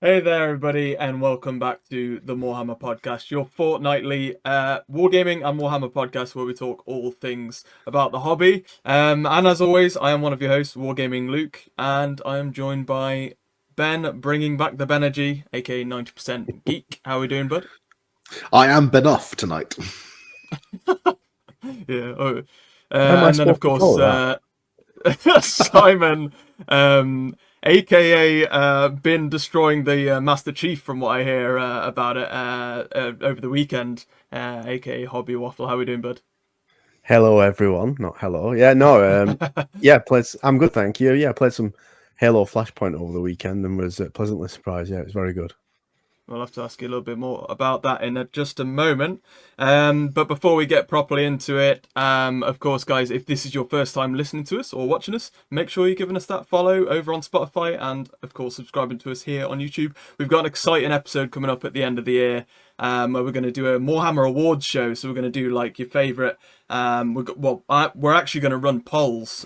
Hey there, everybody, and welcome back to the Morehammer podcast, your fortnightly wargaming and Warhammer podcast where we talk all things about the hobby. And as always, I am one of your hosts, Wargaming Luke, and I am joined by Ben, bringing back the Benergy, aka 90% Geek. How are we doing, bud? I am Ben off tonight. Yeah. How am I And then, of supposed to course, follow Simon, aka been destroying the Master Chief from what I hear about it over the weekend, aka Hobby Waffle. How we doing, bud? Hello, everyone. Not hello. Yeah, no. Yeah, I'm good, thank you. Yeah, played some Halo Flashpoint over the weekend and was pleasantly surprised. Yeah, it was very good. We'll have to ask you a little bit more about that in just a moment. But before we get properly into it, of course, guys, if this is your first time listening to us or watching us, make sure you're giving us that follow over on Spotify and, of course, subscribing to us here on YouTube. We've got an exciting episode coming up at the end of the year where we're going to do a Morehammer Awards show. So we're going to do like your favourite. We're actually going to run polls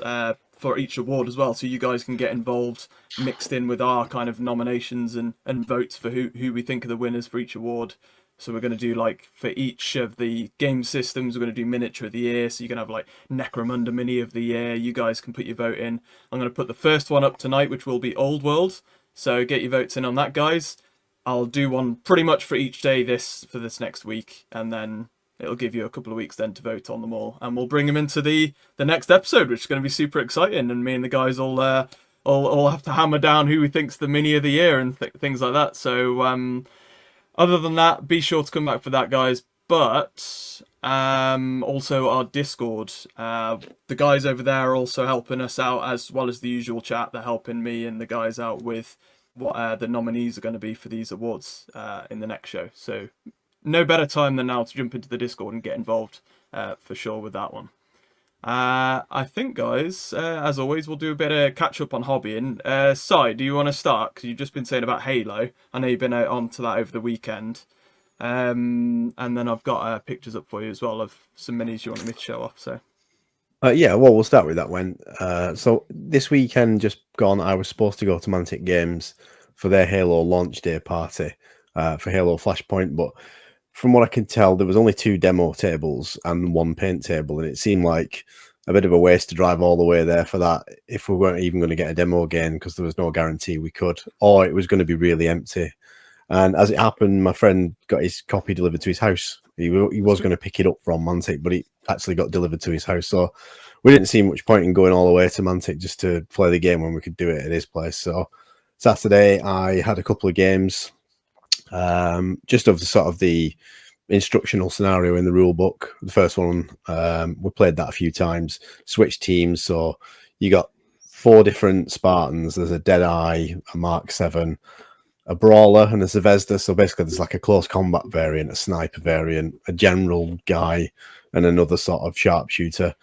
for each award as well, so you guys can get involved, mixed in with our kind of nominations and votes for who we think are the winners for each award. So we're going to do like for each of the game systems, we're going to do miniature of the year. So you can have like Necromunda mini of the year. You guys can put your vote in. I'm going to put the first one up tonight, which will be Old World. So get your votes in on that, guys. I'll do one pretty much for each day for this next week, and then it'll give you a couple of weeks then to vote on them all, and we'll bring them into the next episode, which is going to be super exciting. And me and the guys all have to hammer down who we think's the mini of the year and things like that. So other than that, be sure to come back for that, guys. But also our Discord, the guys over there are also helping us out as well as the usual chat. They're helping me and the guys out with what the nominees are going to be for these awards in the next show. So no better time than now to jump into the Discord and get involved for sure with that one. I think, guys, as always, we'll do a bit of catch up on hobbying. Si, do you want to start? Because you've just been saying about Halo. I know you've been out onto that over the weekend. And then I've got pictures up for you as well of some minis you want me to show off. So. Yeah, well, we'll start with that one. So this weekend just gone, I was supposed to go to Mantic Games for their Halo launch day party for Halo Flashpoint, but from what I can tell, there was only 2 demo tables and 1 paint table, and it seemed like a bit of a waste to drive all the way there for that if we weren't even going to get a demo again, because there was no guarantee we could, or it was going to be really empty. And as it happened, my friend got his copy delivered to his house. He was going to pick it up from Mantic, but it actually got delivered to his house. So we didn't see much point in going all the way to Mantic just to play the game when we could do it at his place. So Saturday, I had a couple of games. Just of the sort of the instructional scenario in the rule book. The first one, we played that a few times, switched teams. So you got 4 different Spartans. There's a Deadeye, a Mark 7, a Brawler, and a Zvezda. So basically there's like a close combat variant, a sniper variant, a general guy, and another sort of sharpshooter.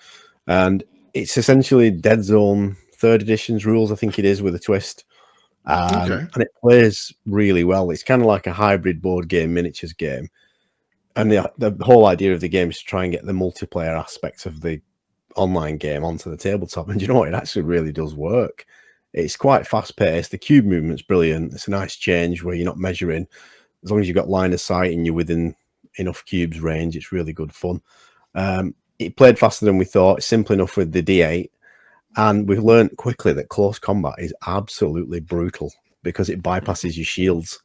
And it's essentially Dead Zone 3rd edition's rules, I think it is, with a twist. And it plays really well. It's kind of like a hybrid board game, miniatures game. And the whole idea of the game is to try and get the multiplayer aspects of the online game onto the tabletop. And you know what? It actually really does work. It's quite fast paced. The cube movement's brilliant. It's a nice change where you're not measuring. As long as you've got line of sight and you're within enough cubes range, it's really good fun. It played faster than we thought. It's simple enough with the D8. And we've learned quickly that close combat is absolutely brutal because it bypasses your shields.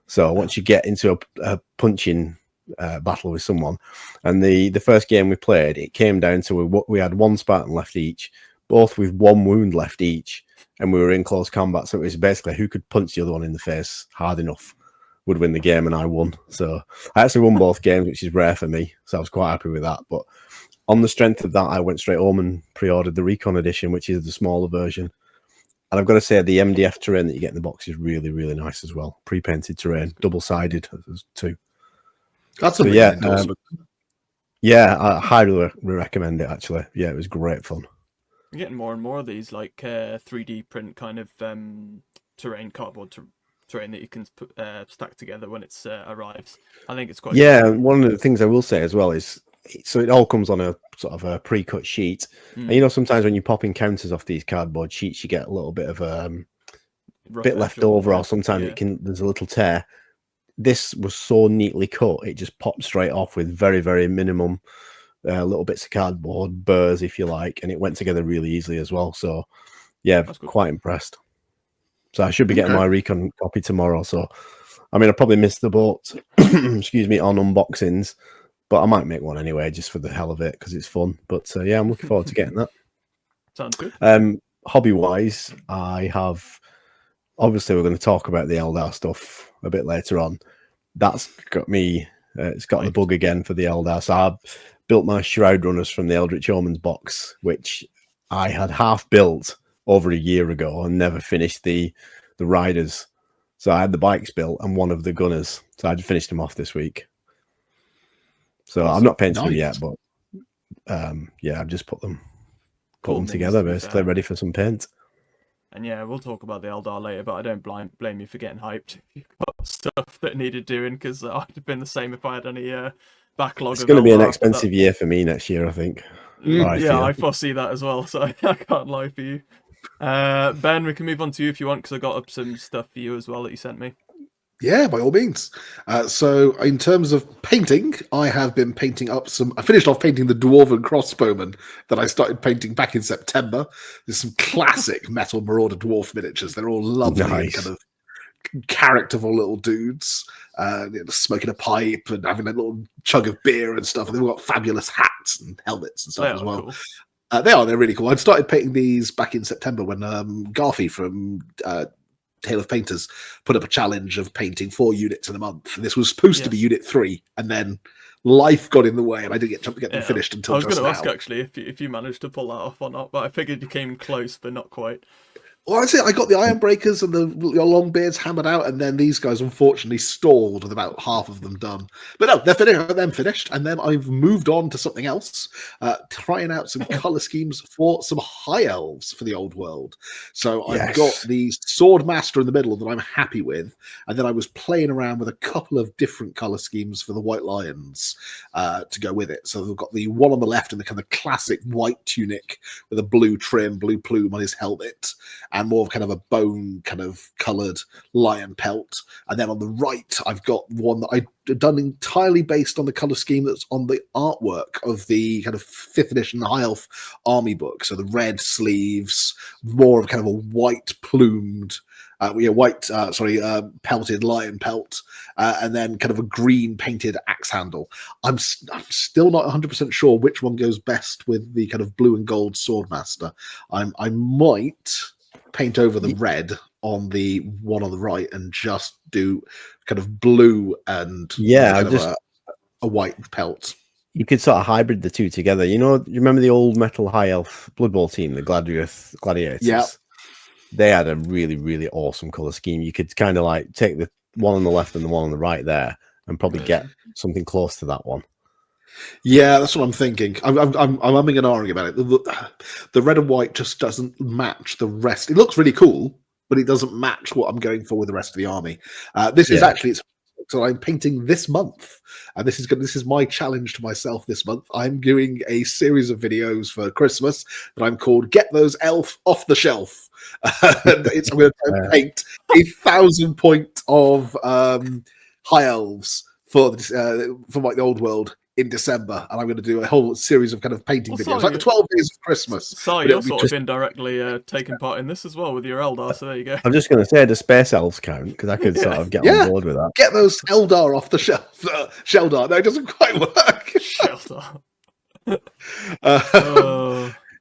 So once you get into a punching battle with someone, and the first game we played, it came down to we had 1 Spartan left each, both with 1 wound left each, and we were in close combat. So it was basically who could punch the other one in the face hard enough would win the game, and I won. So I actually won both games, which is rare for me. So I was quite happy with that. But on the strength of that, I went straight home and pre-ordered the Recon edition, which is the smaller version. And I've got to say, the MDF terrain that you get in the box is really, really nice as well. Pre-painted terrain, double-sided too. That's amazing. Yeah, I highly recommend it, actually. Yeah, it was great fun. We're getting more and more of these, like 3D print kind of terrain, cardboard terrain that you can stack together when it arrives. I think it's quite good. One of the things I will say as well is, so it all comes on a sort of a pre-cut sheet. And you know, sometimes when you pop in counters off these cardboard sheets, you get a little bit of rough bit edge left over, yeah, or sometimes yeah. it can. There's a little tear. This was so neatly cut; it just popped straight off with very, very minimum little bits of cardboard, burrs, if you like, and it went together really easily as well. So, yeah, That's cool. quite impressed. So I should be getting my recon copy tomorrow. So, I mean, I probably missed the boat, excuse me, on unboxings, but I might make one anyway, just for the hell of it, because it's fun. But yeah, I'm looking forward to getting that. Sounds good. Hobby-wise, I have... Obviously, we're going to talk about the Eldar stuff a bit later on. That's got me... it's got the bug again for the Eldar. So I've built my Shroud Runners from the Eldritch Omens box, which I had half built over a year ago and never finished the riders. So I had the bikes built and one of the gunners. So I finished them off this week. So awesome. I'm not painting them yet, but yeah, I've just put them together, basically, ready for some paint. And yeah, we'll talk about the Eldar later, but I don't blame you for getting hyped. You've got stuff that needed doing, because I'd have been the same if I had any backlog. It's going to be an expensive year for me next year, I think. Yeah, I foresee that as well, so I can't lie for you. Ben, we can move on to you if you want, because I got up some stuff for you as well that you sent me. Yeah, by all means. So in terms of painting, I have been painting up some... I finished off painting the Dwarven Crossbowman that I started painting back in September. There's some classic Metal Marauder Dwarf miniatures. They're all lovely and kind of characterful little dudes, smoking a pipe and having a little chug of beer and stuff. And they've got fabulous hats and helmets and stuff as well. Cool. They're really cool. I started painting these back in September when Garfi from... Tale of Painters put up a challenge of painting 4 units in a month. And this was supposed to be unit 3, and then life got in the way, and I didn't get them finished until just now. I was going to ask actually if you managed to pull that off or not, but I figured you came close, but not quite. Well, I say I got the Iron Breakers and the long beards hammered out, and then these guys unfortunately stalled with about half of them done. But no, they're finished, and then I've moved on to something else, trying out some color schemes for some high elves for the old world. So I've got the Swordmaster in the middle that I'm happy with, and then I was playing around with a couple of different color schemes for the White Lions to go with it. So we've got the one on the left in the kind of classic white tunic with a blue trim, blue plume on his helmet, and more of kind of a bone kind of coloured lion pelt. And then on the right, I've got one that I've done entirely based on the colour scheme that's on the artwork of the kind of 5th edition High Elf army book. So the red sleeves, more of kind of a white plumed, pelted lion pelt, and then kind of a green painted axe handle. I'm still not 100% sure which one goes best with the kind of blue and gold Swordmaster. I might paint over the red on the one on the right and just do kind of blue and a white pelt. You could sort of hybrid the two together. You remember the old Metal High Elf Blood Bowl team, the Gladiators? Yeah. They had a really, really awesome colour scheme. You could kind of like take the one on the left and the one on the right there and probably get something close to that one. Yeah, that's what I'm thinking. I'm umming and ahhing about it. The red and white just doesn't match the rest. It looks really cool, but it doesn't match what I'm going for with the rest of the army. This is actually... So I'm painting this month, and this is my challenge to myself this month. I'm doing a series of videos for Christmas that I'm called "Get Those Elf Off the Shelf." I'm going to paint 1,000 point of high elves for like the old world in December, and I'm going to do a whole series of kind of painting videos, like the 12 days of Christmas. So you're sort of indirectly taking part in this as well with your Eldar, so there you go. I'm just going to say the Space Elves count, because I could sort of get on board with that. Get those Eldar off the shelf. Sheldar. No, it doesn't quite work. Sheldar.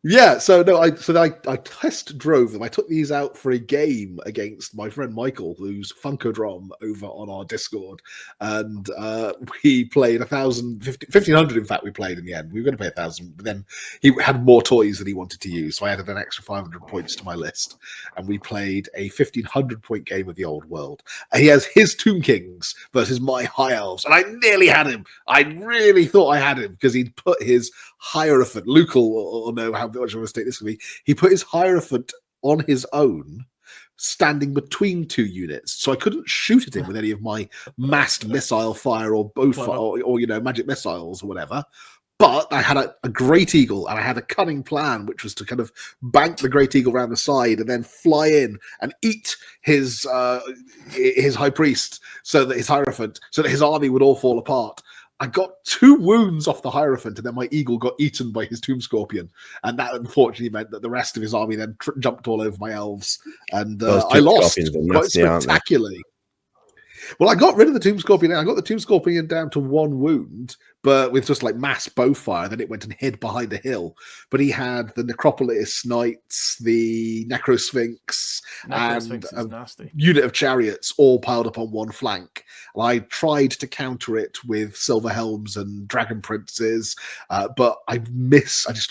Yeah, so I test drove them. I took these out for a game against my friend Michael, who's Funkodrom over on our Discord, and we played 1,500. In fact, we played in the end. We were going to play 1,000, but then he had more toys that he wanted to use, so I added an extra 500 points to my list, and we played a 1,500 point game of the old world. And he has his Tomb Kings versus my High Elves, and I nearly had him. I really thought I had him because he'd put his Hierophant. Luke will know how much of a mistake this could be. He put his Hierophant on his own, standing between 2 units, so I couldn't shoot at him with any of my massed missile fire or bow fire or magic missiles or whatever. But I had a great eagle, and I had a cunning plan, which was to kind of bank the great eagle around the side and then fly in and eat his high priest, so that his hierophant, so that his army would all fall apart. I got 2 wounds off the hierophant, and then my eagle got eaten by his tomb scorpion, and that unfortunately meant that the rest of his army then jumped all over my elves, and I lost quite spectacularly. Well, I got rid of the Tomb Scorpion. I got the Tomb Scorpion down to 1 wound, but with just like mass bow fire. Then it went and hid behind a hill. But he had the Necropolis Knights, the Necrosphinx, and a unit of chariots all piled up on one flank. And I tried to counter it with Silver Helms and Dragon Princes, but I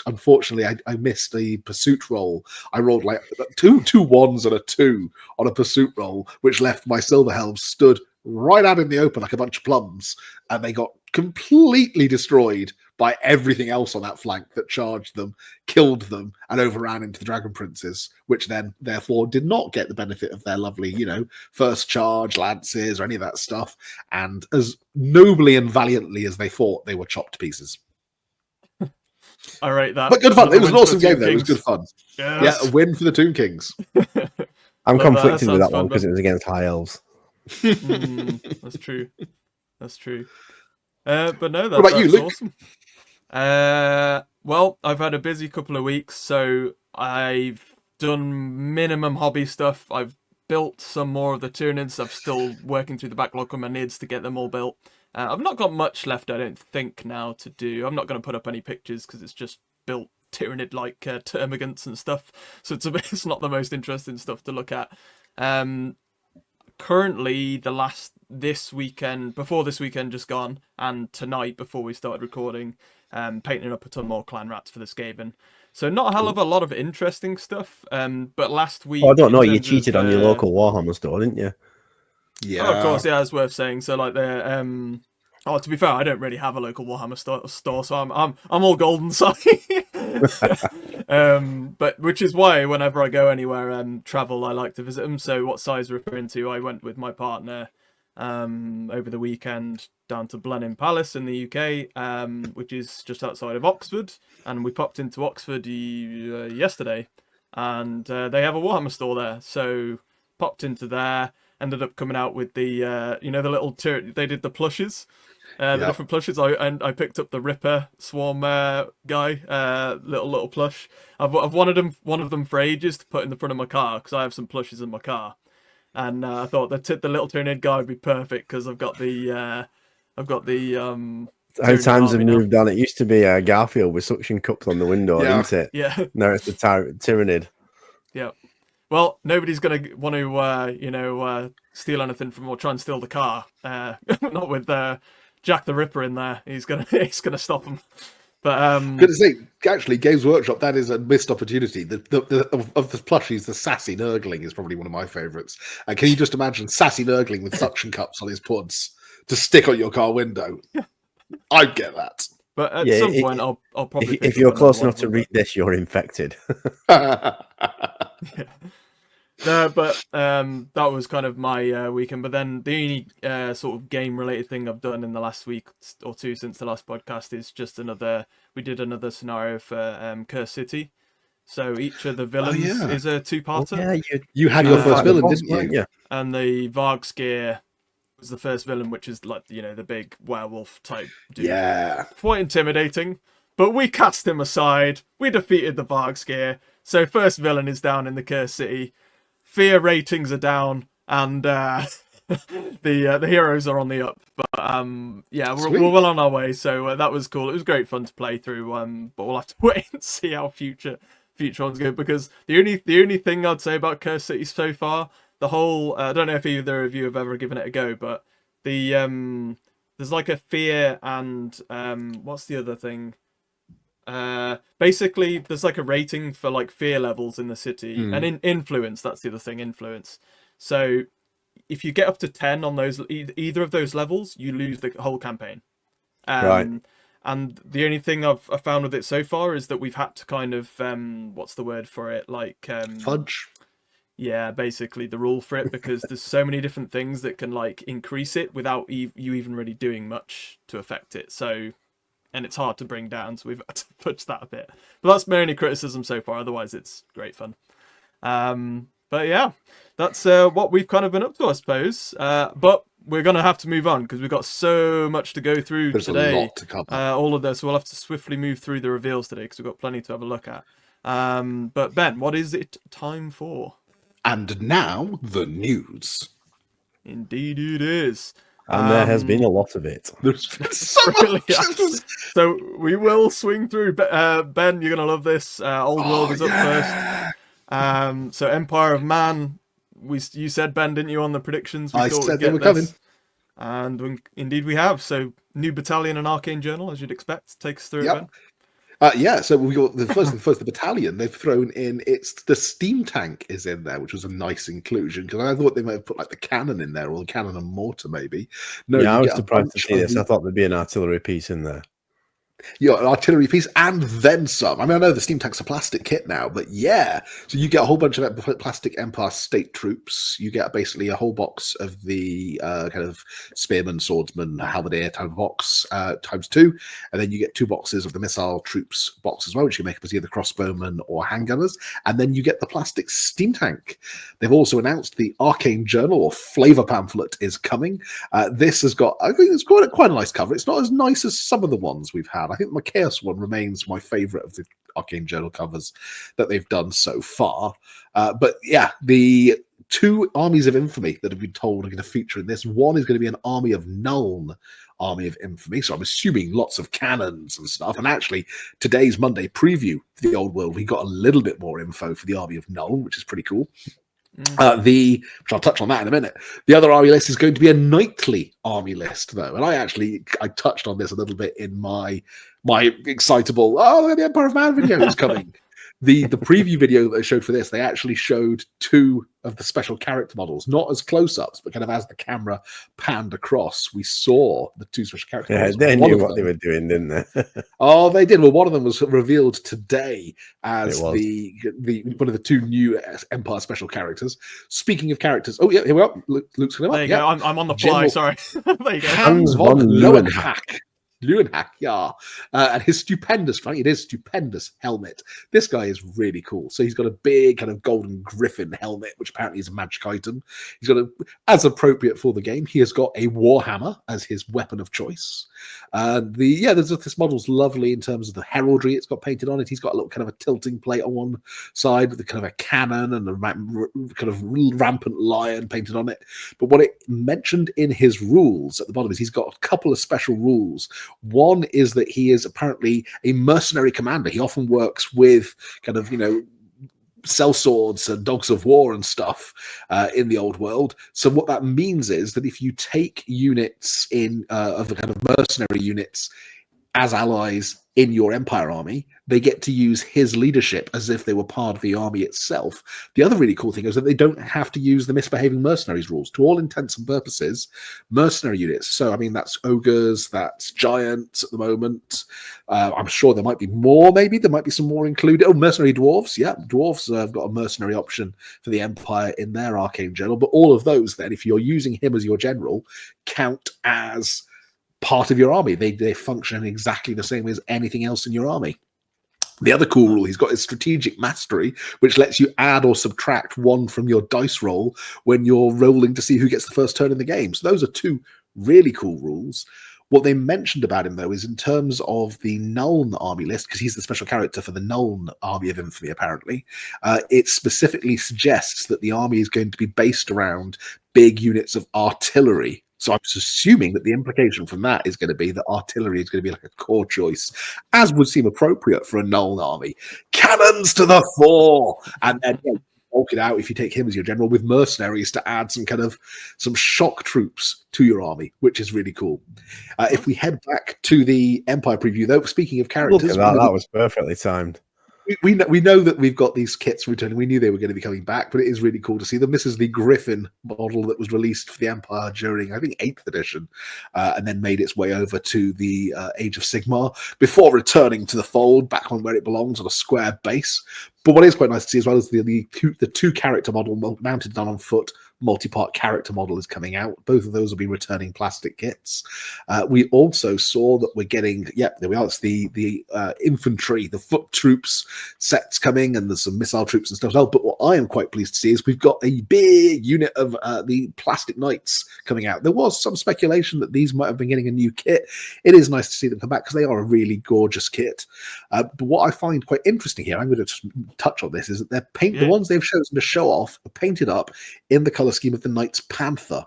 unfortunately, I missed a pursuit roll. I rolled like two 1s and a 2 on a pursuit roll, which left my Silver Helms stood right out in the open like a bunch of plums, and they got completely destroyed by everything else on that flank that charged them, killed them, and overran into the Dragon Princes, which then therefore did not get the benefit of their lovely, first charge lances or any of that stuff. And as nobly and valiantly as they fought, they were chopped to pieces. I rate that. But good fun. It was an awesome game, though. It was good fun. Yes. Yeah, a win for the Tomb Kings. I'm conflicted with that one because it was against high elves. That's true. But no, what about you, Luke? Awesome. Well, I've had a busy couple of weeks, so I've done minimum hobby stuff. I've built some more of the Tyranids. I'm still working through the backlog on my nids to get them all built. I've not got much left, I don't think, now to do. I'm not going to put up any pictures because it's just built Tyranid-like termagants and stuff, so it's not the most interesting stuff to look at. Currently, before this weekend just gone, and tonight before we started recording, painting up a ton more clan rats for the Skaven. So not a hell of a lot of interesting stuff. But last week, I don't know. You cheated on your local Warhammer store, didn't you? Yeah, of course. Yeah, it's worth saying. So like the to be fair, I don't really have a local Warhammer store, so I'm all golden side. But which is why whenever I go anywhere travel, I like to visit them. So what size we're referring to, I went with my partner over the weekend down to Blenheim Palace in the UK, which is just outside of Oxford, and we popped into Oxford yesterday, and they have a Warhammer store there. So popped into there, ended up coming out with the the little they did the plushes. The different plushes. I picked up the Ripper Swarm guy, little plush. I've wanted one of them for ages to put in the front of my car because I have some plushes in my car, and I thought the little Tyranid guy would be perfect because I've got the How times have moved on. It used to be Garfield with suction cups on the window, didn't it? Yeah. Now it's the Tyranid. Yeah. Well, nobody's going to want to, steal anything from or try and steal the car. Not with Jack the Ripper in there. He's gonna stop him. But good to say, actually, Games Workshop, that is a missed opportunity. Of the plushies, the Sassy Nurgling is probably one of my favourites. And can you just imagine Sassy Nurgling with suction cups on his puds to stick on your car window? I'd get that. But at some point, I'll probably. If you're close enough to read this, you're infected. Yeah. No, but that was kind of my weekend. But then the only sort of game-related thing I've done in the last week or two since the last podcast is just we did another scenario for Curse City. So each of the villains is a two-parter. Oh, yeah, you had your first villain, didn't you? Yeah. And the Vargsgear was the first villain, which is like, the big werewolf type dude. Yeah. Quite intimidating. But we cast him aside. We defeated the Vargsgear. So first villain is down in the Curse City. Fear ratings are down, and the heroes are on the up. But we're well on our way. So that was cool. It was great fun to play through. But we'll have to wait and see how future ones go, because the only thing I'd say about Curse City so far, the whole I don't know if either of you have ever given it a go, but the there's like a fear and what's the other thing? Basically there's like a rating for like fear levels in the city, and in influence, that's the other thing, influence. So if you get up to 10 on those either of those levels, you lose the whole campaign. Right. And the only thing I've found with it so far is that we've had to kind of what's the word for it, like fudge. Yeah, basically the rule for it, because there's so many different things that can like increase it without you even really doing much to affect it. So and it's hard to bring down, so we've had to push that a bit. But that's my only criticism so far. Otherwise, it's great fun. But yeah, that's what we've kind of been up to, I suppose. But we're going to have to move on because we've got so much to go through today. A lot to cover. All of this. So we'll have to swiftly move through the reveals today because we've got plenty to have a look at. But Ben, what is it time for? And now, the news. Indeed it is. And there has been a lot of it. There's so Really much. has. So we will swing through. Ben, you're going to love this. Old World is up first. So Empire of Man, you said, Ben, didn't you, on the predictions? I said they were coming. And indeed we have. So new battalion and Arcane Journal, as you'd expect. Take us through it, Ben. Yeah, so we got the first the battalion they've thrown in. It's the steam tank is in there, which was a nice inclusion because I thought they might have put like the cannon in there or the cannon and mortar maybe. No, yeah, I was surprised to see this. I thought there'd be an artillery piece in there. Yeah, an artillery piece and then some. I mean, I know the steam tank's a plastic kit now, but yeah. So you get a whole bunch of plastic Empire State troops. You get basically a whole box of the kind of spearman, swordsman, halberdier type of box times 2, and then you get 2 boxes of the missile troops box as well, which you make up as either crossbowmen or handgunners, and then you get the plastic steam tank. They've also announced the Arcane Journal or flavor pamphlet is coming. This has got, I think it's quite a nice cover. It's not as nice as some of the ones we've had. I think my Chaos one remains my favourite of the Arcane Journal covers that they've done so far. But yeah, the 2 armies of infamy that have been told are going to feature in this. One is going to be an army of Nuln, army of infamy. So I'm assuming lots of cannons and stuff. And actually, today's Monday preview for the Old World, we got a little bit more info for the army of Nuln, which is pretty cool. Which I'll touch on that in a minute. The other army list is going to be a nightly army list, though, and I touched on this a little bit in my excitable the Empire of Man video is coming. The preview video that they showed for this, they actually showed 2 of the special character models, not as close-ups, but kind of as the camera panned across, we saw the 2 special character models. They knew what they were doing, didn't they? Oh, they did. Well, one of them was revealed today as one of the 2 new Empire special characters. Speaking of characters, oh yeah, here we are. Luke's coming up. There you go. I'm on the fly. Sorry. There you go. Hans von Leeuwenhoek. Leeuwenhoek, yeah. And his stupendous helmet. This guy is really cool. So he's got a big kind of golden griffin helmet, which apparently is a magic item. He's got as appropriate for the game, he has got a Warhammer as his weapon of choice. This model's lovely in terms of the heraldry it's got painted on it. He's got a little kind of a tilting plate on one side with a kind of a cannon and a kind of rampant lion painted on it. But what it mentioned in his rules at the bottom is he's got a couple of special rules. One is that he is apparently a mercenary commander. He often works with kind of, sellswords and dogs of war and stuff in the Old World. So what that means is that if you take units of the kind of mercenary units as allies in your Empire army, they get to use his leadership as if they were part of the army itself. The other really cool thing is that they don't have to use the misbehaving mercenaries rules. To all intents and purposes, mercenary units, so I mean that's ogres, that's giants at the moment. I'm sure there might be more, maybe there might be some more included. Oh, mercenary dwarves, yeah, dwarves have got a mercenary option for the Empire in their Arcane Journal, but all of those then, if you're using him as your general, count as part of your army. They function exactly the same as anything else in your army. The other cool rule he's got is strategic mastery, which lets you add or subtract 1 from your dice roll when you're rolling to see who gets the first turn in the game. So those are 2 really cool rules. What they mentioned about him, though, is in terms of the Nuln army list, because he's the special character for the Nuln army of infamy, apparently, it specifically suggests that the army is going to be based around big units of artillery. So I'm just assuming that the implication from that is going to be that artillery is going to be like a core choice, as would seem appropriate for a Nuln army. Cannons to the fore! And then bulk it out if you take him as your general with mercenaries to add some shock troops to your army, which is really cool. If we head back to the Empire preview, though, speaking of characters... Look at that was perfectly timed. We know that we've got these kits returning. We knew they were going to be coming back, but it is really cool to see them. This is the Griffin model that was released for the Empire during, I think, 8th edition, and then made its way over to the Age of Sigmar before returning to the fold, back on where it belongs on a square base. But what is quite nice to see as well is the 2 character model mounted down on foot multi-part character model is coming out. Both of those will be returning plastic kits. We also saw that we're getting, there we are. It's the infantry, the foot troops sets coming, and there's some missile troops and stuff as well. But what I am quite pleased to see is we've got a big unit of the plastic knights coming out. There was some speculation that these might have been getting a new kit. It is nice to see them come back because they are a really gorgeous kit. But what I find quite interesting here, I'm going to just touch on this, is that the ones they've chosen to show off are painted up in the color scheme of the Knights Panther.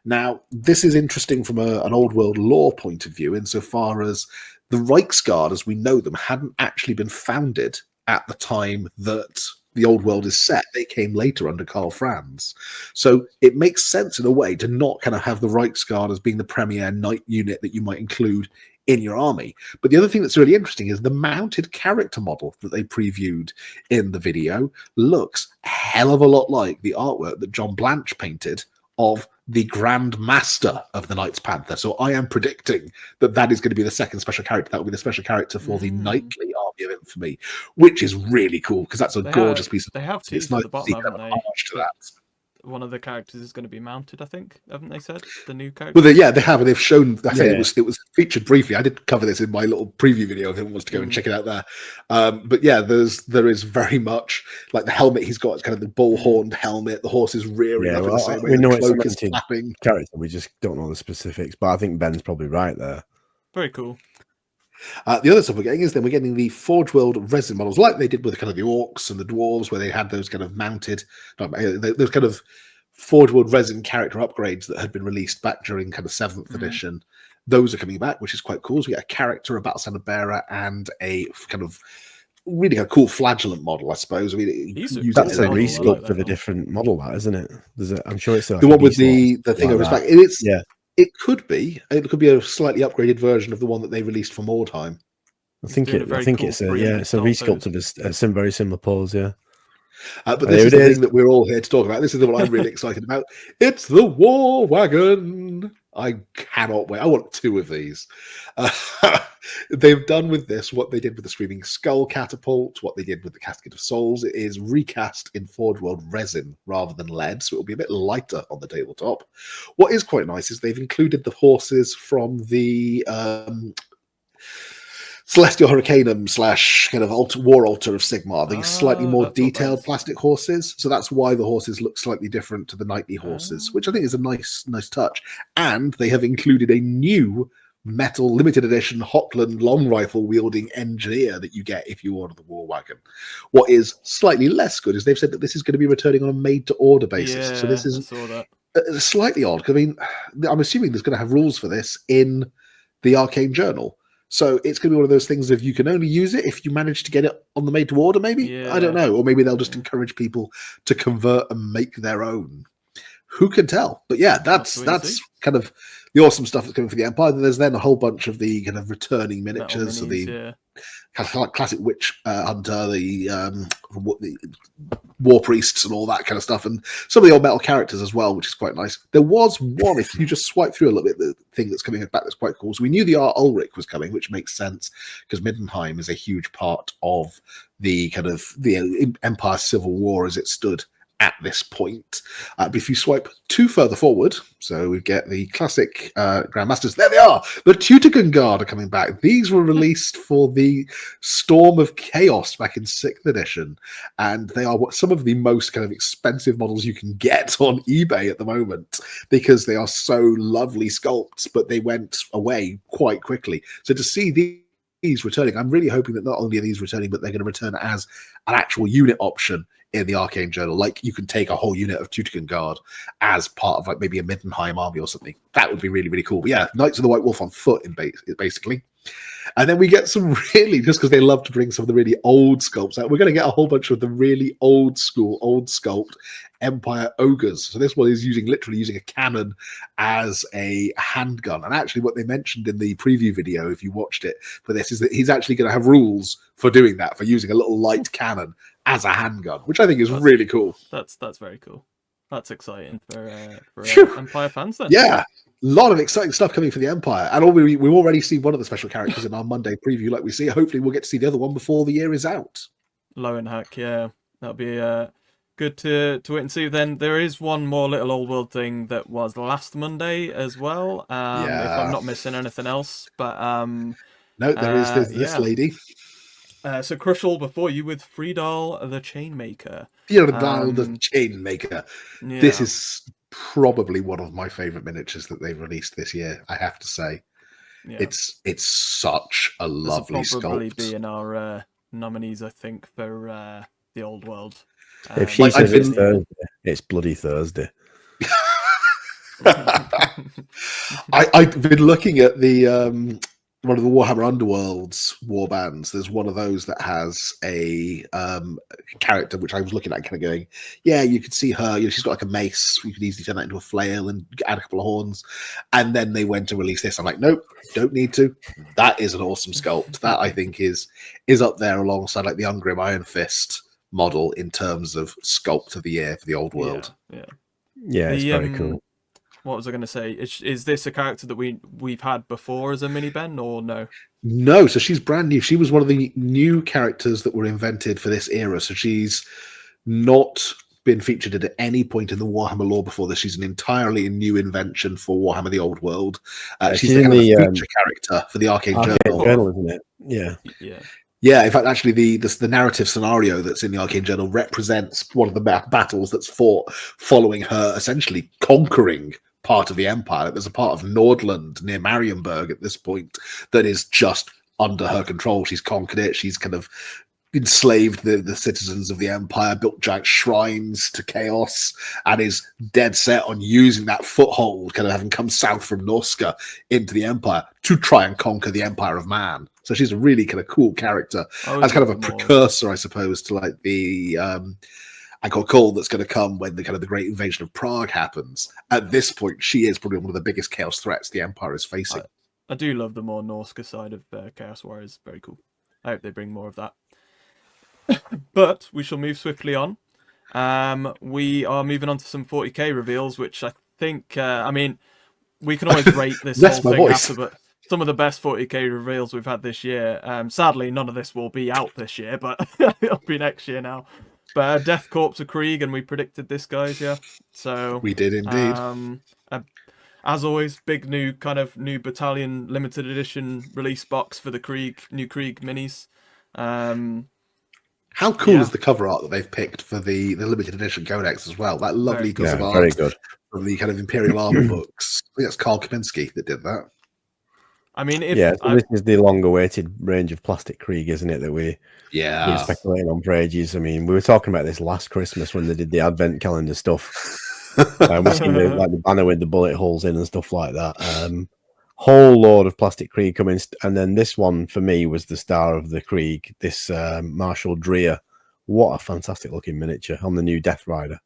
Now, this is interesting from an old world lore point of view, insofar as the Reichsguard, as we know them, hadn't actually been founded at the time that the old world is set. They came later under Karl Franz. So it makes sense in a way to not kind of have the Reichsguard as being the premier knight unit that you might include in your army. But the other thing that's really interesting is the mounted character model that they previewed in the video looks a hell of a lot like the artwork that John Blanche painted of the Grand Master of the Knights Panther. So I am predicting that is going to be the second special character. That will be the special character for the Knightly Army of Infamy, which is really cool because that's a gorgeous piece of. They have it's teased nice at the bottom, to see haven't kind of they? homage to that. One of the characters is going to be mounted, I think, haven't they said? The new character? Well, they have, and they've shown. I say it was featured briefly. I did cover this in my little preview video if anyone wants to go and check it out there. But yeah, there is very much like the helmet he's got. It's kind of the bull-horned helmet. The horse is rearing up in the same way. We know the it's a cloak is mounted flapping. character. We just don't know the specifics. But I think Ben's probably right there. Very cool. The other stuff we're getting is then we're getting the Forge World resin models, like they did with kind of the orcs and the dwarves, where they had those kind of mounted, those kind of Forge World resin character upgrades that had been released back during kind of 7th edition. Those are coming back, which is quite cool. So we get a character, a battle standard bearer, and a kind of really a cool flagellant model, I suppose. I mean, that's a resculpt of a different model, that isn't it? I'm sure it's the one with the thing over his back. It could be a slightly upgraded version of the one that they released for Mordheim. I think it's a resculpt of a very similar pose, yeah. But this is the thing that we're all here to talk about. This is the one I'm really excited about. It's the War Wagon. I cannot wait. I want 2 of these. They've done with this what they did with the Screaming Skull catapult, what they did with the Casket of Souls. It is recast in Forge World resin rather than lead, so it'll be a bit lighter on the tabletop. What is quite nice is they've included the horses from the Celestial Hurricanum / kind of War Altar of Sigmar, the slightly more detailed plastic horses. So that's why the horses look slightly different to the knightly horses, which I think is a nice touch. And they have included a new metal limited edition Hotland long rifle wielding engineer that you get if you order the War Wagon. What is slightly less good is they've said that this is going to be returning on a made to order basis. Yeah, so this is I saw that. Slightly odd. I mean, I'm assuming there's going to have rules for this in the Arcane Journal. So it's going to be one of those things of you can only use it if you manage to get it on the made to order, maybe? Yeah. I don't know. Or maybe they'll just encourage people to convert and make their own. Who can tell? But yeah, that's kind of the awesome stuff that's coming for the Empire. There's then a whole bunch of the kind of returning miniatures. So the kind of classic witch hunter, the war priests and all that kind of stuff, and some of the old metal characters as well, which is quite nice. There was one, if you just swipe through a little bit, the thing that's coming back that's quite cool. So we knew the Ulrich was coming, which makes sense because Middenheim is a huge part of the kind of the Empire Civil War as it stood at this point. But if you swipe 2 further forward, so we get the classic Grandmasters. There they are! The Teutogen Guard are coming back. These were released for the Storm of Chaos back in 6th edition, and they are some of the most kind of expensive models you can get on eBay at the moment because they are so lovely sculpts, but they went away quite quickly. So to see these returning, I'm really hoping that not only are these returning, but they're going to return as an actual unit option in the Arcane Journal. Like you can take a whole unit of Teutogen Guard as part of like maybe a Middenheim army or something. That would be really, really cool. But yeah, Knights of the White Wolf on foot basically. And then we get some really, just because they love to bring some of the really old sculpts out, we're going to get a whole bunch of the really old school, old sculpt Empire ogres. So this one is literally using a cannon as a handgun. And actually what they mentioned in the preview video, if you watched it for this, is that he's actually going to have rules for doing that, for using a little light cannon as a handgun, which I think is really cool. That's very cool. That's exciting for Empire fans then. Yeah. A lot of exciting stuff coming for the Empire. And we've already seen one of the special characters in our Monday preview, like we see. Hopefully we'll get to see the other one before the year is out. Lowenhack, yeah. That'll be good to wait and see. Then there is one more little old world thing that was last Monday as well. If I'm not missing anything else, but no, there's this yeah. lady. So Crush All before you with Friedal the Chainmaker. The Chainmaker. Yeah. This is probably one of my favorite miniatures that they've released this year. I have to say, it's such a lovely sculpt. Probably sculpt. be in our nominees, I think, for the old world. If she says it's Thursday, it's bloody Thursday. I've been looking at the one of the Warhammer Underworld's war bands. There's one of those that has a character which I was looking at, kind of going, yeah, you could see her. You know, she's got like a mace. You could easily turn that into a flail and add a couple of horns. And then they went to release this. I'm like, nope, don't need to. That is an awesome sculpt. That I think is up there alongside like the Ungrim Iron Fist model in terms of sculpt of the year for the old world. Yeah, it's very cool. What was I going to say? Is this a character that we've had before as a mini Ben, or no? No, so she's brand new. She was one of the new characters that were invented for this era. So she's not been featured at any point in the Warhammer lore before this. She's an entirely new invention for Warhammer the Old World. She's the kind of feature character for the Arcane Journal, isn't it? Yeah. Yeah, in fact, actually, the narrative scenario that's in the Arcane Journal represents one of the battles that's fought following her essentially conquering part of the Empire. There's a part of Nordland near Marienburg at this point that is just under her control. She's conquered it. She's kind of enslaved the citizens of the Empire, built giant shrines to chaos, and is dead set on using that foothold, kind of having come south from Norska into the Empire to try and conquer the Empire of Man. So she's a really kind of cool character. As kind of a precursor, I suppose, to like the Angkor Khul that's going to come when the kind of the Great Invasion of Prague happens. At this point, she is probably one of the biggest chaos threats the Empire is facing. I do love the more Norska side of Chaos Warriors. Very cool. I hope they bring more of that. But we shall move swiftly on. We are moving on to some 40k reveals, which I think, I mean, we can always rate this whole thing after, but some of the best 40k reveals we've had this year. Sadly, none of this will be out this year, but it'll be next year now. But Death Corps of Krieg, and we predicted this, guys, yeah. So we did indeed. As always, big new battalion limited edition release box for the new Krieg minis. How cool is the cover art that they've picked for the limited edition codex as well? That lovely piece of art, very good, from the kind of Imperial Armor books. I think that's Karl Kapinski that did that. I mean, so this is the long-awaited range of plastic Krieg, isn't it? That we've been speculating on for ages. I mean, we were talking about this last Christmas when they did the Advent calendar stuff. We've seen the banner with the bullet holes in and stuff like that. Whole load of plastic Krieg coming, and then this one for me was the star of the Krieg. This Marshal Dreer, what a fantastic looking miniature on the new Death Rider.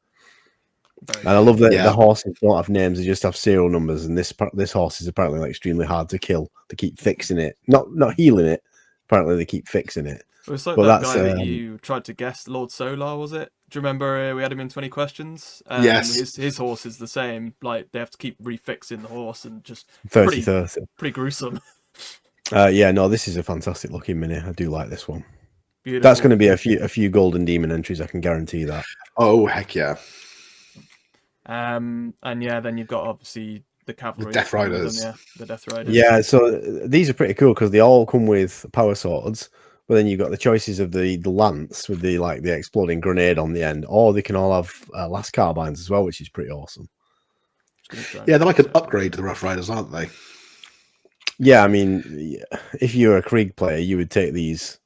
And I love that the horses don't have names; they just have serial numbers. And this horse is apparently like extremely hard to kill. They keep fixing it, not healing it. Apparently, they keep fixing it. It was like that guy that you tried to guess, Lord Solar, was it? Do you remember we had him in 20 questions? Yes. His horse is the same. Like, they have to keep refixing the horse and just 30. Pretty gruesome. This is a fantastic looking mini. I do like this one. Beautiful. That's going to be a few Golden Demon entries. I can guarantee that. Oh, heck yeah. And then you've got obviously the cavalry, the Death Riders. The Death Riders. Yeah, so these are pretty cool because they all come with power swords. But then you've got the choices of the lance with the exploding grenade on the end, or they can all have last carbines as well, which is pretty awesome. Yeah, they're like an upgrade to the Rough Riders, aren't they? Yeah, I mean, if you're a Krieg player, you would take these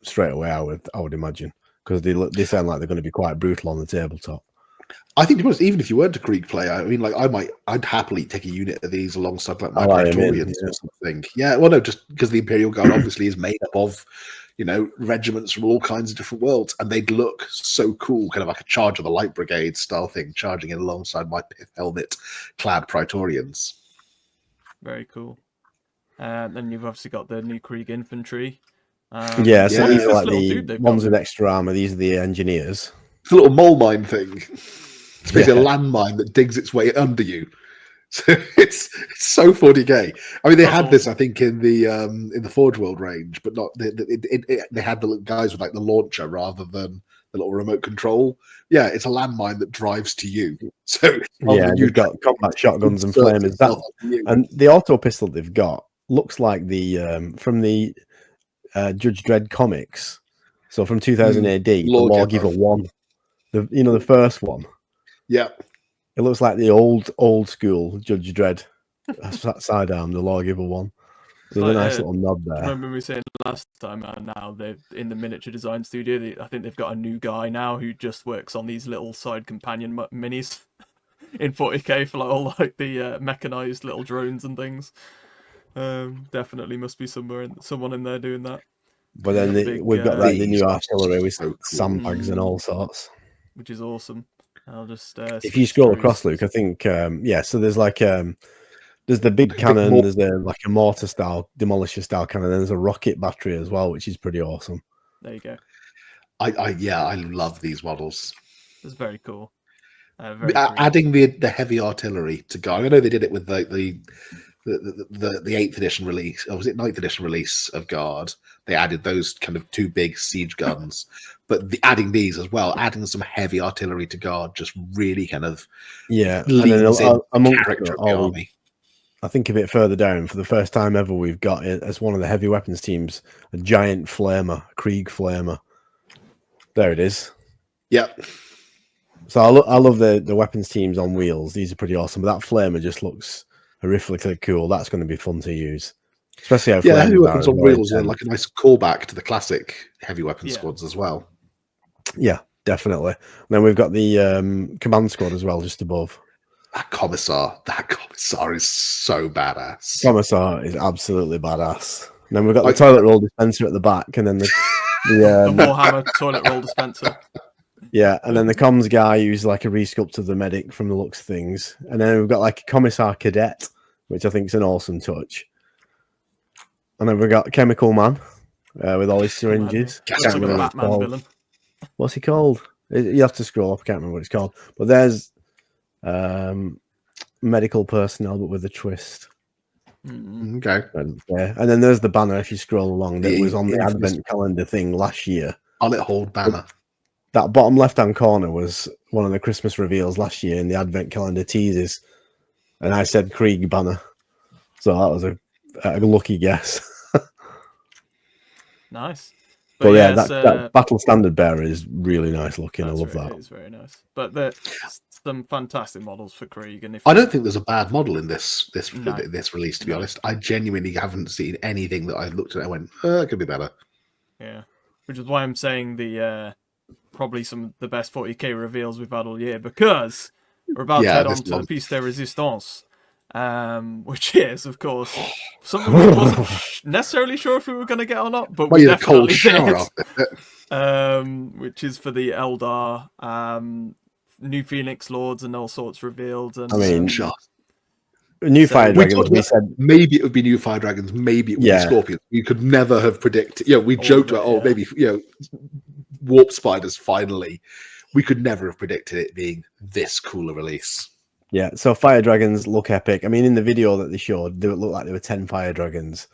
straight away. I would imagine, because they sound like they're going to be quite brutal on the tabletop. I think, to be honest, even if you weren't a Krieg player, I mean, like I'd happily take a unit of these alongside like my Praetorians or something. Yeah, well, no, just because the Imperial Guard obviously is made up of, regiments from all kinds of different worlds, and they'd look so cool, kind of like a Charge of the Light Brigade style thing, charging in alongside my pith helmet clad Praetorians. Very cool. Then you've obviously got the new Krieg infantry. So these are like the ones with extra armor. These are the engineers. It's a little mole mine thing. It's basically a landmine that digs its way under you. So it's so 40k. I mean, they had this, I think, in the Forge World range, but not they had the guys with like the launcher rather than the little remote control. Yeah, it's a landmine that drives to you. So Yeah, you've got combat shotguns and flamers. And the auto pistol they've got looks like the from the Judge Dredd comics. So from 2000 AD, the Lawgiver 1, the first one. Yeah, it looks like the old school Judge Dredd sidearm, the Lawgiver 1. There's a nice little nod there. Remember me saying last time? Now they're in the miniature design studio. I think they've got a new guy now who just works on these little side companion minis in 40k for all the mechanized little drones and things. Definitely must be someone in there doing that. But then we've got the new artillery with sandbags and all sorts, which is awesome. I'll just if you scroll across, Luke, I think so there's there's the big cannon, there's a mortar style, demolisher style cannon, and there's a rocket battery as well, which is pretty awesome. There you go. I love these models. It's very cool. Adding the heavy artillery to go. I know they did it with the 8th edition release, or was it 9th edition release of Guard? They added those kind of 2 big siege guns, but adding these as well, adding some heavy artillery to Guard, just really kind of leans in the character of the army. I think a bit further down, for the first time ever, we've got as one of the heavy weapons teams a giant flamer, Krieg flamer. There it is. Yep. So I love the weapons teams on wheels. These are pretty awesome. But that flamer just looks horrifically cool. That's going to be fun to use, especially how heavy weapons on wheels are like a nice callback to the classic heavy weapons squads as well. Yeah, definitely. And then we've got the command squad as well, just above. That commissar is so badass. Commissar is absolutely badass. And then we've got the toilet roll dispenser at the back, and then the Morehammer toilet roll dispenser. Yeah, and then the comms guy who's like a resculpt of the medic from the looks of things. And then we've got like a commissar cadet, which I think is an awesome touch. And then we've got Chemical Man with all his syringes. Batman villain. What's he called? You have to scroll up. I can't remember what it's called. But there's medical personnel, but with a twist. Okay. And then there's the banner, if you scroll along, that was on the advent calendar thing last year. On it hold banner. That bottom left-hand corner was one of the Christmas reveals last year in the advent calendar teasers. And I said Krieg banner. So that was a lucky guess. Nice. But yeah, that battle standard bearer is really nice looking. I love that. It is very nice. But there's some fantastic models for Krieg. And I don't think there's a bad model in this release, to be honest. I genuinely haven't seen anything that I looked at and went, it could be better. Yeah. Which is why I'm saying probably some of the best 40k reveals we've had all year, because we're about to head on to Piece de Resistance, which is, of course, something we wasn't necessarily sure if we were going to get or not, but we definitely did. Which is for the Eldar, new Phoenix Lords and all sorts revealed. And, I mean, new Fire Dragons. We said maybe it would be new Fire Dragons, maybe it would be Scorpions. You could never have predicted. We joked about maybe Warp Spiders. Finally, we could never have predicted it being this cool a release. Yeah, so Fire Dragons look epic. I mean, in the video that they showed, they looked like there were 10 Fire Dragons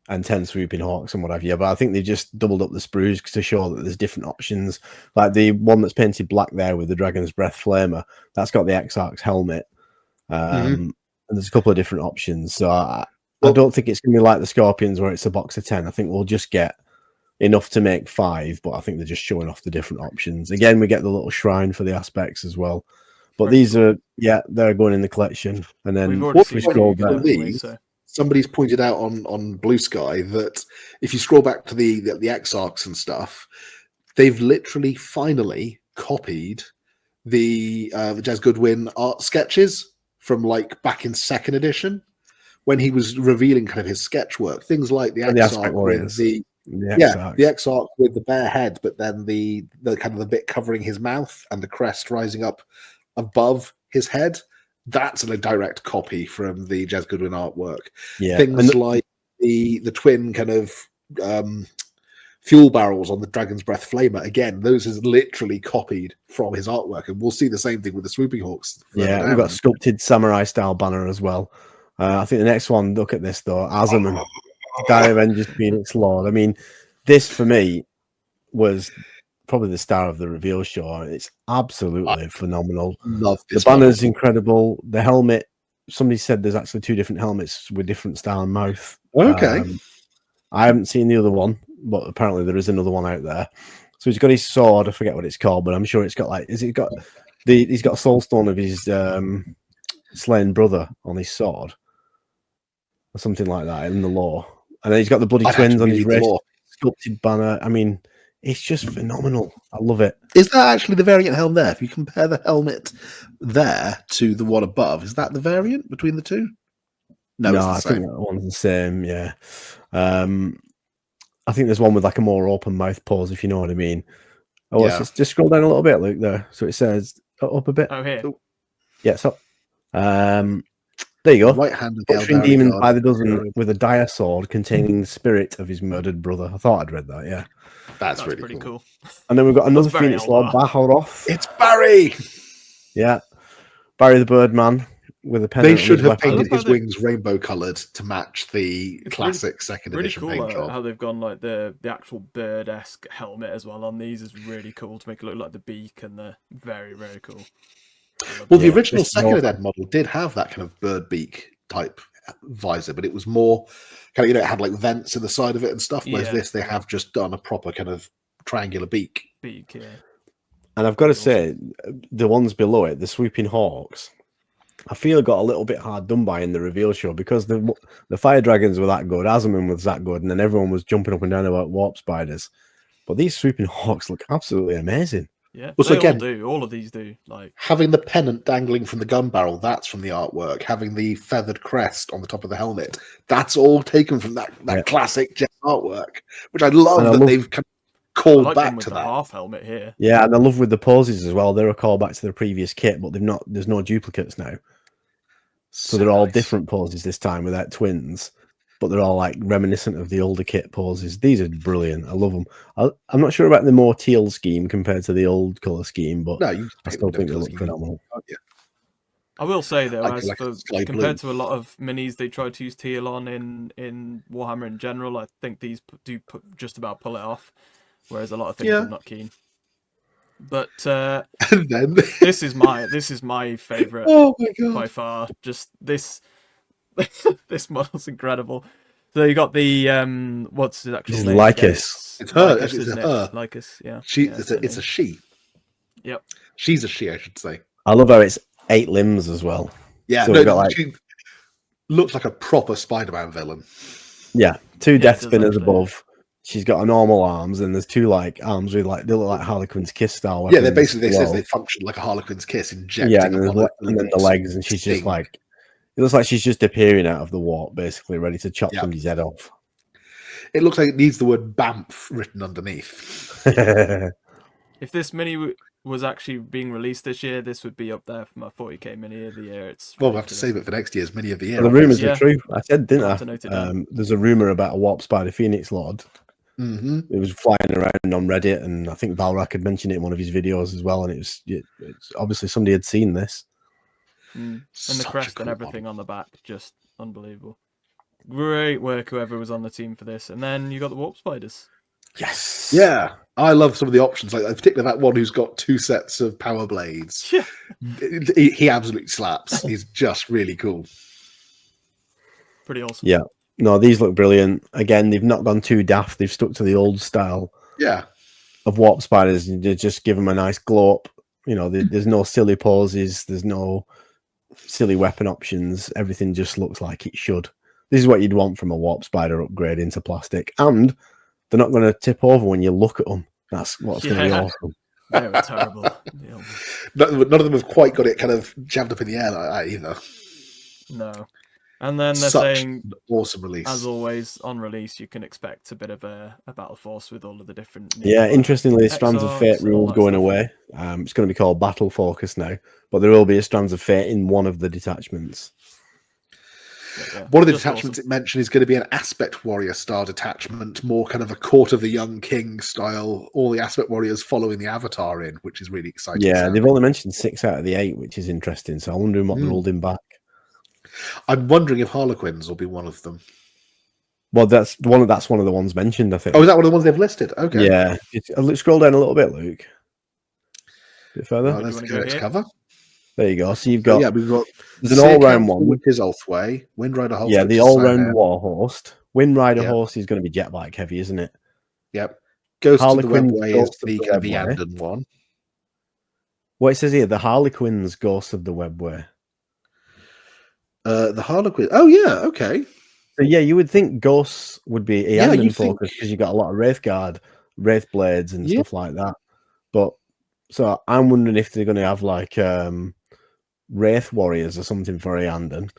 and 10 Swooping Hawks and what have you. But I think they just doubled up the sprues to show that there's different options. Like the one that's painted black there with the Dragon's Breath Flamer, that's got the Exarch's helmet. And there's a couple of different options. So I don't think it's going to be like the Scorpions where it's a box of 10. I think we'll just get enough to make 5, but I think they're just showing off the different options. Again, we get the little shrine for the aspects as well. But these are, they're going in the collection. And then we scroll back. Somebody's pointed out on Blue Sky that if you scroll back to the Exarchs and stuff, they've literally finally copied the Jez Goodwin art sketches from like back in 2nd edition when he was revealing kind of his sketch work. Things like the Exarch with the Exarch with the bare head, but then the kind of the bit covering his mouth and the crest rising up above his head. That's a direct copy from the Jez Goodwin artwork. Yeah. Things like the twin kind of fuel barrels on the Dragon's Breath Flamer. Again, those is literally copied from his artwork, and we'll see the same thing with the Swooping Hawks. Yeah, we've got sculpted samurai style banner as well. I think the next one, look at this though, Azaman, Die Avengers Phoenix Lord. I mean, this for me was probably the star of the reveal show. It's absolutely phenomenal. Love The this banner's model. incredible. The helmet, somebody said there's actually 2 different helmets with different style and mouth. Okay. I haven't seen the other one, but apparently there is another one out there. So he's got his sword. I forget what it's called, but I'm sure it's got like, he's got a soul stone of his slain brother on his sword, or something like that in the lore. And then he's got the bloody I'd have to twins on his reread the wrist, lore. sculpted banner. I mean, it's just phenomenal. I love it. Is that actually the variant helm there? If you compare the helmet there to the one above, is that the variant between the two? No, it's the I same. think that one's the same. Yeah. I think there's one with like a more open mouth pose, if you know what I mean. Oh, Yeah. just scroll down a little bit, Luke. There, so it says up a bit. Oh, here. Yeah, so there you go. Right hand of the Butchering Eldari demons God. by the dozen with a dire sword containing the spirit of his murdered brother. I thought I'd read that. Yeah, That's That's really pretty cool. and then we've got another That's very Phoenix Lord, Eldar. Bahoroth. It's Barry. Yeah, Barry the Birdman with a pennant. They should have I love painted how his they- wings rainbow coloured to match the It's classic second Really edition cool paint job. how they've gone like the actual bird-esque helmet as well on these is really cool to make it look like the beak, and they're very, very cool. Well, the Yeah, original this is second more- ed model did have that kind of bird beak type visor, but it was more kind of, it had like vents in the side of it and stuff. Whereas Yeah. this, they have just done a proper kind of triangular beak. beak, yeah. And I've got to Awesome. say, the ones below it, the Swooping Hawks, I feel got a little bit hard done by in the reveal show because the Fire Dragons were that good, Azaman was that good, and then everyone was jumping up and down about Warp Spiders. But these Swooping Hawks look absolutely amazing. Yeah, Well, so they again- all do. All of these do. Like, Having the pennant dangling from the gun barrel, that's from the artwork. Having the feathered crest on the top of the helmet, that's all taken from that Yeah. classic Jet artwork, which I love And I that love- they've kind of I called like back them with to the that. half helmet here. Yeah, and I love with the poses as well. They're a callback to their previous kit, but there's no duplicates now. So they're all nice. different poses this time without twins, but they're all like reminiscent of the older kit poses. These are brilliant. I love them. I'm not sure about the more teal scheme compared to the old color scheme, but No, you I still think they look phenomenal. I will say though, I as like for sky compared blue. to a lot of minis they try to use teal on in Warhammer in general, I think these do just about pull it off, whereas a lot of things Yeah. I'm not keen. But And then, this is my favorite oh my god, by far. Just this this model's incredible. So you got the what's his actual This is name? again? Lycus. It's her, Lycus, actually, it's isn't her. it? Lycus, yeah. she Yeah, it's, her it's a name. she. Yep. She's a she, I should say. I love how it's 8 limbs as well. Yeah, So no, we've got, like- she looks like a proper Spider-Man villain. Yeah, 2 Yeah, death it does spinners actually. above. She's got a normal arms, and there's 2 like arms with like they look like Harlequin's kiss style Yeah, weapons. they basically below. says they function like a Harlequin's kiss, injecting Yeah, and, a there's lot of and then the legs, and she's just sting. like it looks like she's just appearing out of the warp, basically ready to chop Yeah. somebody's head off. It looks like it needs the word BAMF written underneath. If this mini was actually being released this year, this would be up there for my 40k mini of the year. It's Well, we'll have to ridiculous. save it for next year's Mini of the Year. Well, the rumours Yeah. are true. I said, didn't I'll I? have to note it down. There's a rumor about a Warp Spider Phoenix Lord. Mm-hmm. It was flying around on Reddit, and I think Valrak had mentioned it in one of his videos as well. And it's obviously somebody had seen this. And the crest and everything on the back, just unbelievable. Great work, whoever was on the team for this. And then you got the Warp Spiders. Yes. Yeah, I love some of the options, like particularly that one who's got 2 sets of power blades. Yeah. He absolutely slaps. He's just really cool. Pretty awesome. Yeah. No, these look brilliant. Again, they've not gone too daft. They've stuck to the old style Yeah, of Warp Spiders. And they just give them a nice glow up. You know, there's no silly poses. There's no silly weapon options. Everything just looks like it should. This is what you'd want from a Warp Spider upgrade into plastic. And they're not going to tip over when you look at them. That's what's going to be Yeah. awesome. They were terrible. Yeah. none of them have quite got it kind of jammed up in the air like that either. No. And then they're Such saying, an awesome release. as always, on release, you can expect a bit of a battle force with all of the different. Yeah, interestingly, Strands of Fate Exarchs and all rules that going stuff. away. It's going to be called Battle Focus now, but there will be a Strands of Fate in one of the detachments. Yeah, One of the just detachments awesome. it mentioned is going to be an Aspect Warrior style detachment, more kind of a Court of the Young King style. All the Aspect Warriors following the Avatar in, which is really exciting. Yeah, sounding. they've only mentioned 6 out of the 8, which is interesting. So I'm wondering what they're holding back. I'm wondering if Harlequins will be one of them. Well, that's one of the ones mentioned, I think. Oh, is that one of the ones they've listed? Okay. Yeah. Scroll down a little bit, Luke. A bit further. Well, let's wanna go go next here? cover. There you go. So you've So, got yeah, we've got there's an Seer all-round Council, one. which is Ulthway, Windrider Holster, Yeah, which the is all-round Cyherd. war horse. Windrider Yep. horse is going to be jet bike heavy, isn't it? Yep. Ghost of the Harlequin's Webway is Ghost of the the kind of the Webway. Andon one. What it says here, the Harlequin's Ghost of the Webway. The Harlequin. Oh, yeah, okay. So yeah, you would think Ghosts would be Yeah, Eandon you focused think- because you got a lot of Wraithguard, Wraith Blades and Yeah. stuff like that. But so I'm wondering if they're going to have like Wraith Warriors or something for Eandon.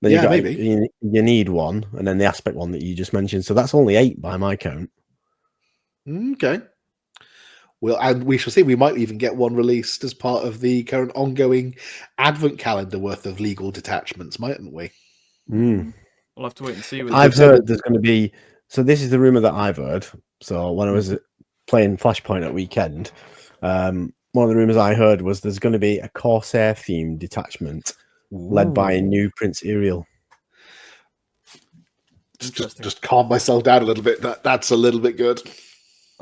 Then Yeah, you got maybe. you need one, and then the aspect one that you just mentioned. So that's only 8 by my count. Okay. Well, and we shall see. We might even get one released as part of the current ongoing Advent calendar worth of legal detachments, mightn't we? Mm. We'll have to wait and see. With I've this. heard there's going to be. So this is the rumor that I've heard. So when I was playing Flashpoint at weekend, one of the rumors I heard was there's going to be a Corsair themed detachment led by a new Prince Ariel. Just calm myself down a little bit. That's a little bit good.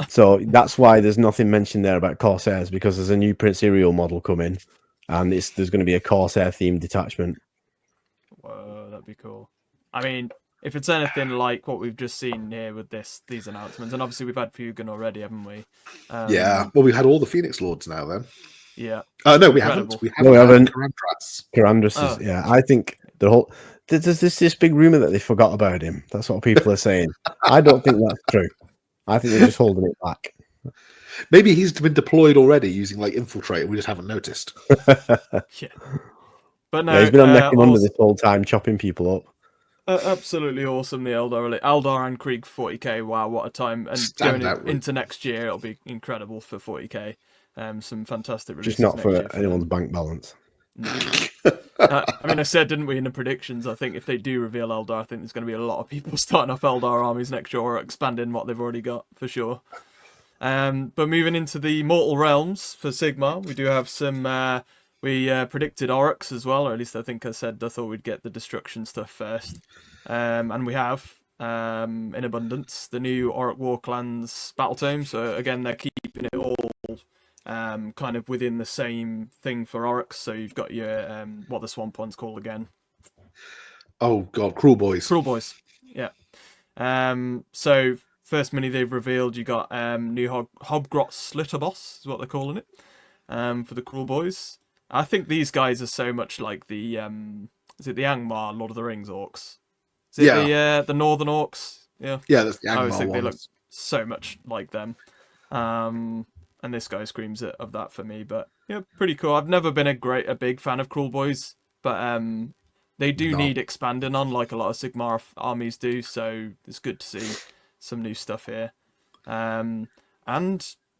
So that's why there's nothing mentioned there about Corsairs, because there's a new Prince Ariel model coming, and there's going to be a Corsair themed detachment. Whoa, that'd be cool. I mean, if it's anything like what we've just seen here with these announcements, and obviously we've had Fugan already, haven't we? Yeah. Well, we had all the Phoenix Lords now. Then. Yeah. No, we Incredible. haven't. We No, we haven't. Karandras. Karandras is, yeah. I think the whole there's this big rumor that they forgot about him. That's what people are saying. I don't think that's true. I think they're just holding it back. Maybe he's been deployed already using like infiltrate. We just haven't noticed. Yeah. But no, Yeah, he's been on neck and under this whole time, chopping people up. Absolutely awesome, the Eldar and Krieg 40k. Wow, what a time! And Stand going out, into next year, it'll be incredible for 40k. Some fantastic releases. Just not next for year anyone's them. bank balance. No. I mean, I said, didn't we, in the predictions? I think if they do reveal Eldar, I think there's going to be a lot of people starting off Eldar armies next year or expanding what they've already got, for sure. But moving into the Mortal Realms for Sigmar, we do have some... we predicted Oryx as well, or at least I think I thought we'd get the Destruction stuff first. And we have, in abundance, the new Oryx War Clans Battle Tome. So again, they're keeping it all kind of within the same thing for Oryx. So you've got your what the Swamp one's called again. Oh God, Cruel Boys. Cruel Boys. Yeah. So first mini they've revealed, you got new Hobgrot Slitter Boss is what they're calling it. For the Cruel Boys. I think these guys are so much like the is it the Angmar Lord of the Rings orcs? Is it the Northern orcs? Yeah. Yeah, that's the I always Angmar think ones. they look so much like them. And this guy screams it of that for me, but yeah, pretty cool. I've never been a big fan of Cruel Boys, but they do need expanding on like a lot of Sigmar armies do, so it's good to see some new stuff here. And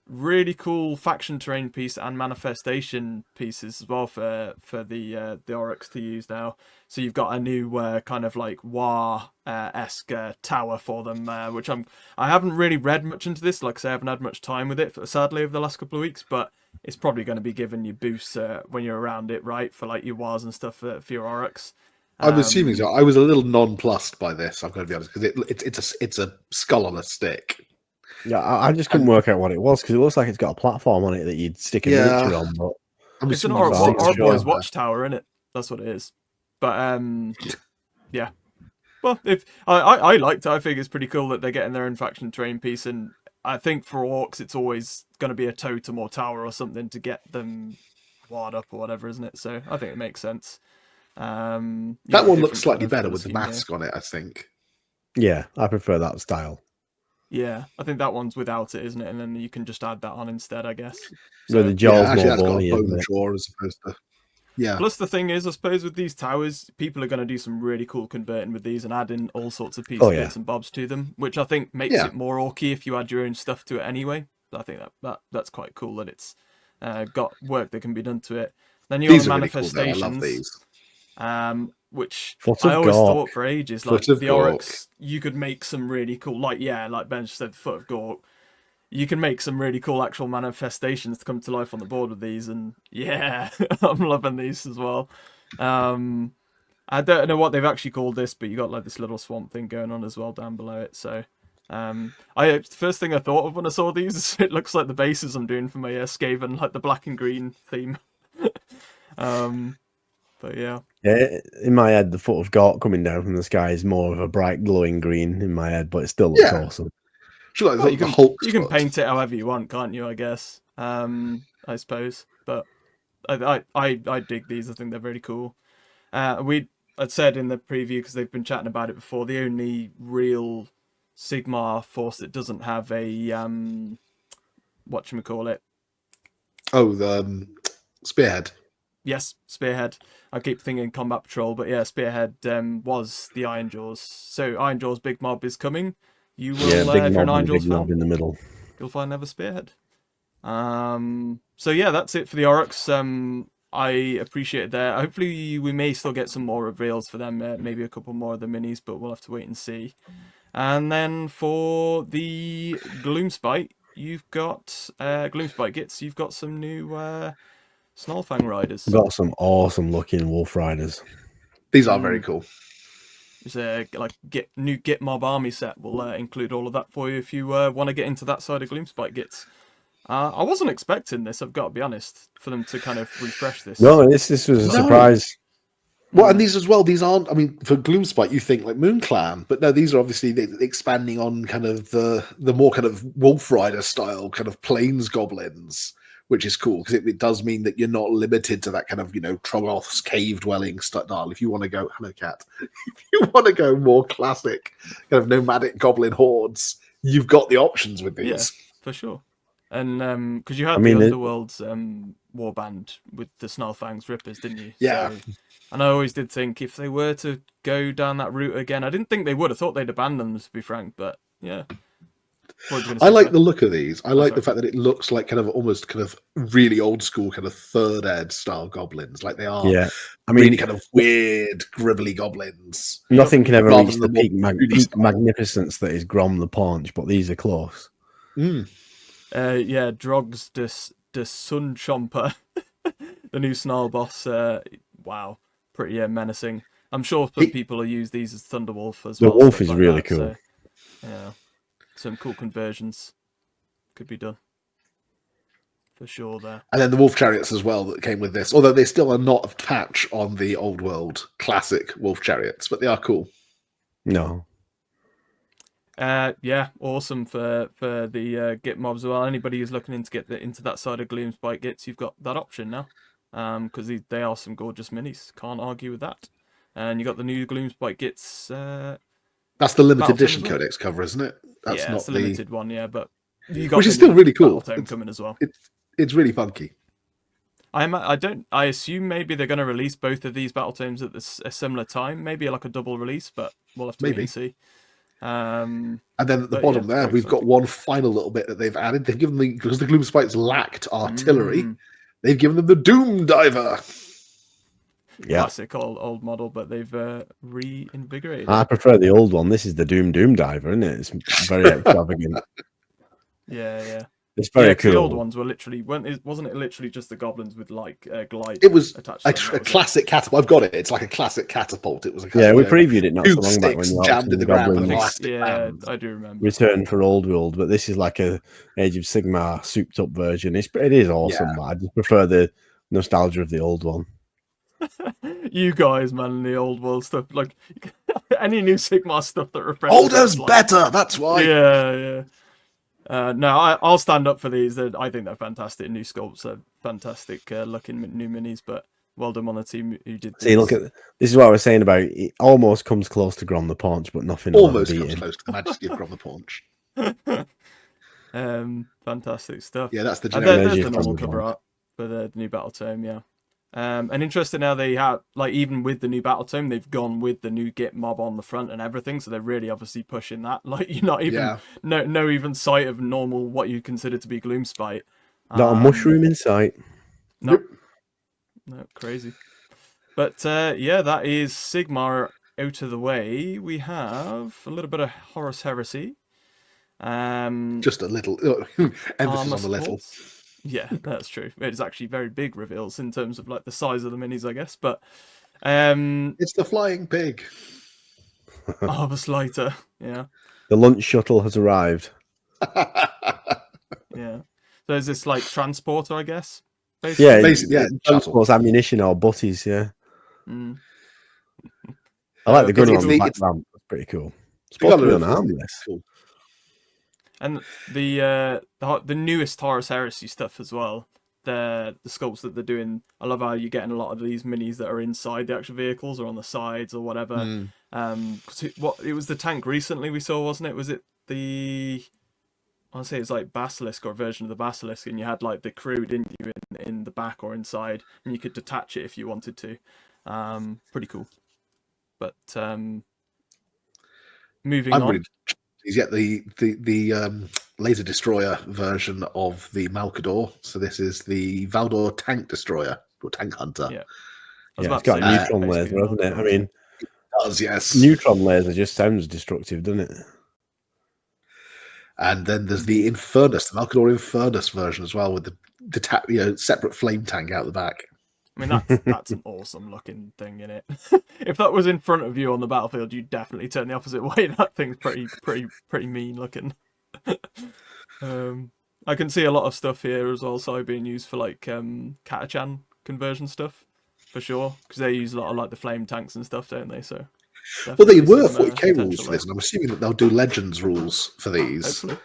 really cool faction terrain piece and manifestation pieces as well for the Oryx to use now. So you've got a new kind of like War esque tower for them, which I haven't really read much into this. Like I say, I haven't had much time with it, sadly, over the last couple of weeks. But it's probably going to be giving you boosts when you're around it, right? For like your Wars and stuff for your Oryx. I'm assuming so. I was a little nonplussed by this. I'm going to be honest, because it's a skull on a stick. Yeah, I just couldn't work out what it was because it looks like it's got a platform on it that you'd stick a miniature on. But it's an Oryx Boys watchtower, isn't it? That's what it is. But yeah. Well, if I liked it, I think it's pretty cool that they're getting their own faction terrain piece, and I think for orcs it's always going to be a totem or tower or something to get them wired up or whatever, isn't it? So I think it makes sense. That one looks slightly better with the mask on it, I think. Yeah, I prefer that style. Yeah, I think that one's without it, isn't it? And then you can just add that on instead, I guess. So the jaws actually, more that's got bony, a bone isn't it? jaw as opposed to. Yeah. Plus, the thing is, I suppose with these towers, people are going to do some really cool converting with these and adding all sorts of bits and bobs to them, which I think makes it more orky if you add your own stuff to it anyway. I think that's quite cool that it's got work that can be done to it. Then you have the manifestations. Really cool, I love these. Which Foot I of always Gork. thought for ages, like Foot of the Gork. Oryx, you could make some really cool, like Ben said, Foot of Gork. You can make some really cool actual manifestations to come to life on the board with these, and yeah, I'm loving these as well. I don't know what they've actually called this, but you got like this little swamp thing going on as well down below it. So, the first thing I thought of when I saw these is it looks like the bases I'm doing for my Skaven, like the black and green theme. But yeah. Yeah, in my head, the foot of Gort coming down from the sky is more of a bright glowing green in my head, but it still looks awesome. Sure, like Well, the Hulk you can spot. paint it however you want, can't you? I guess. I suppose, but I dig these. I think they're very cool. I'd said in the preview, because they've been chatting about it before, the only real Sigmar force that doesn't have a whatchamacallit. Oh, the Spearhead. Yes, Spearhead. I keep thinking Combat Patrol, but yeah, Spearhead was the Iron Jaws. So Iron Jaws Big Mob is coming. You will, big if you're an mob Iron and Jaws big mob fan, in the middle. you'll find another Spearhead. So yeah, that's it for the Oryx. I appreciate it there. Hopefully we may still get some more reveals for them, maybe a couple more of the minis, but we'll have to wait and see. And then for the Gloomspite, you've got Gloomspite Gits. You've got some new Snarlfang riders. We've got some awesome looking wolf riders. These are very cool. There's a new Git Mob army set. We'll include all of that for you if you want to get into that side of Gloomspite Gits. I wasn't expecting this, I've got to be honest, for them to kind of refresh this. No, this was a surprise. Well, and these as well, these aren't, I mean, for Gloomspite, you think like Moon Clan, but no, these are obviously expanding on kind of the more kind of Wolf Rider style kind of plains goblins, which is cool because it does mean that you're not limited to that kind of, Troggoth's cave dwelling style. If you want to go, hello cat, if you want to go more classic kind of nomadic goblin hordes, you've got the options with these. Yeah, for sure. And because you had the Underworld's warband with the Snarlfangs Rippers, didn't you? Yeah. So, and I always did think if they were to go down that route again, I didn't think they would. I thought they'd abandon them, to be frank. But yeah, I like the look of these. I like the fact that it looks like kind of almost kind of really old school kind of third ed style goblins. Like they are, I mean, really kind of weird, gribbly goblins. Nothing can ever reach the peak magnificence that is Grom the Paunch, but these are close. Yeah, Drogs the Sun Chomper, the new Snarl boss. Wow, pretty menacing. I'm sure people will use these as Thunderwolf as well. The wolf is really cool. So, yeah, some cool conversions could be done for sure there. And then the wolf chariots as well that came with this, although they still are not a patch on the old world classic wolf chariots, but they are cool. No. Yeah, awesome for the Git mobs as well. Anybody who's looking to get into that side of Gloomspite Gits, you've got that option now. Because they are some gorgeous minis. Can't argue with that. And you got the new Gloomspite Gits. That's the limited edition codex cover, isn't it? That's yeah, not it's the limited one, yeah, but you got which is still really cool. Coming as well. It's really funky. I assume maybe they're going to release both of these battle tomes at a similar time, maybe like a double release, but we'll have to wait and see. And then at the bottom there, we've got one final little bit that they've added. They've given because the Gloomspites lacked artillery, they've given them the Doom Diver. Yeah. Classic old model, but they've reinvigorated. I prefer the old one. This is the Doom Diver, isn't it? It's very extravagant. Yeah. It's very cool. The old ones were literally wasn't it literally just the goblins with like glide? It was attached a classic catapult. I've got it. It's like a classic catapult. It was a we previewed it not so long back when you jammed in the ground. I do remember. Return for Old World, but this is like a Age of Sigmar souped up version. It is awesome. Yeah. I just prefer the nostalgia of the old one. You guys, man, the old world stuff, like any new Sigmar stuff that refreshes. Older's better. That's why. Yeah. No, I'll stand up for these. I think they're fantastic. New sculpts are fantastic looking new minis, but well done on the team who did this. See, look at this is what I was saying about it. Almost comes close to Grom the Paunch, but nothing almost comes close to the majesty of Grom the Paunch. Fantastic stuff. Yeah, that's the there's the normal cover art for the new battle tome. Yeah. And interesting now they have, like, even with the new battle tome, they've gone with the new Git mob on the front and everything, so they're really obviously pushing that. Like, you're not even no even sight of normal what you consider to be Gloomspite. Not a mushroom in sight. No, crazy. But yeah, that is Sigmar out of the way. We have a little bit of Horus Heresy. Just a little emphasis on the little. Yeah, that's true. It's actually very big reveals in terms of like the size of the minis, I guess. But It's the flying pig. Harvest lighter. Yeah. The lunch shuttle has arrived. Yeah. So is this like transporter, I guess? Yeah, Basically, yeah, shuttle. transports ammunition or butties. Yeah, Mm. I like the gunner it's on the the- back it's- ramp. That's pretty cool. It's You supposed to be gotta- unarmless. Cool. And the newest Horus Heresy stuff as well. The sculpts that they're doing. I love how you're getting a lot of these minis that are inside the actual vehicles or on the sides or whatever. Mm. 'Cause it was the tank recently we saw, wasn't it? Was it the? I want to say it's like Basilisk or a version of the Basilisk, and you had like the crew, didn't you, in the back or inside, and you could detach it if you wanted to. Pretty cool. But moving I'm on. really is yet the laser destroyer version of the Malkador. So this is the Valdor tank destroyer or tank hunter. Yeah. Yeah, it's got a neutron laser, hasn't it? I mean, It does, yes. neutron laser just sounds destructive, doesn't it? And then there's the Infernus, the Malkador Infernus version as well, with the separate flame tank out the back. I mean, that's an awesome looking thing, in it. If that was in front of you on the battlefield, you'd definitely turn the opposite way. That thing's pretty mean looking. I can see a lot of stuff here as well, so being used for like Katachan conversion stuff for sure, because they use a lot of like the flame tanks and stuff, don't they? So. Well, they Definitely were some, 40k rules potential for this, there. and I'm assuming that they'll do Legends rules for these. Hopefully.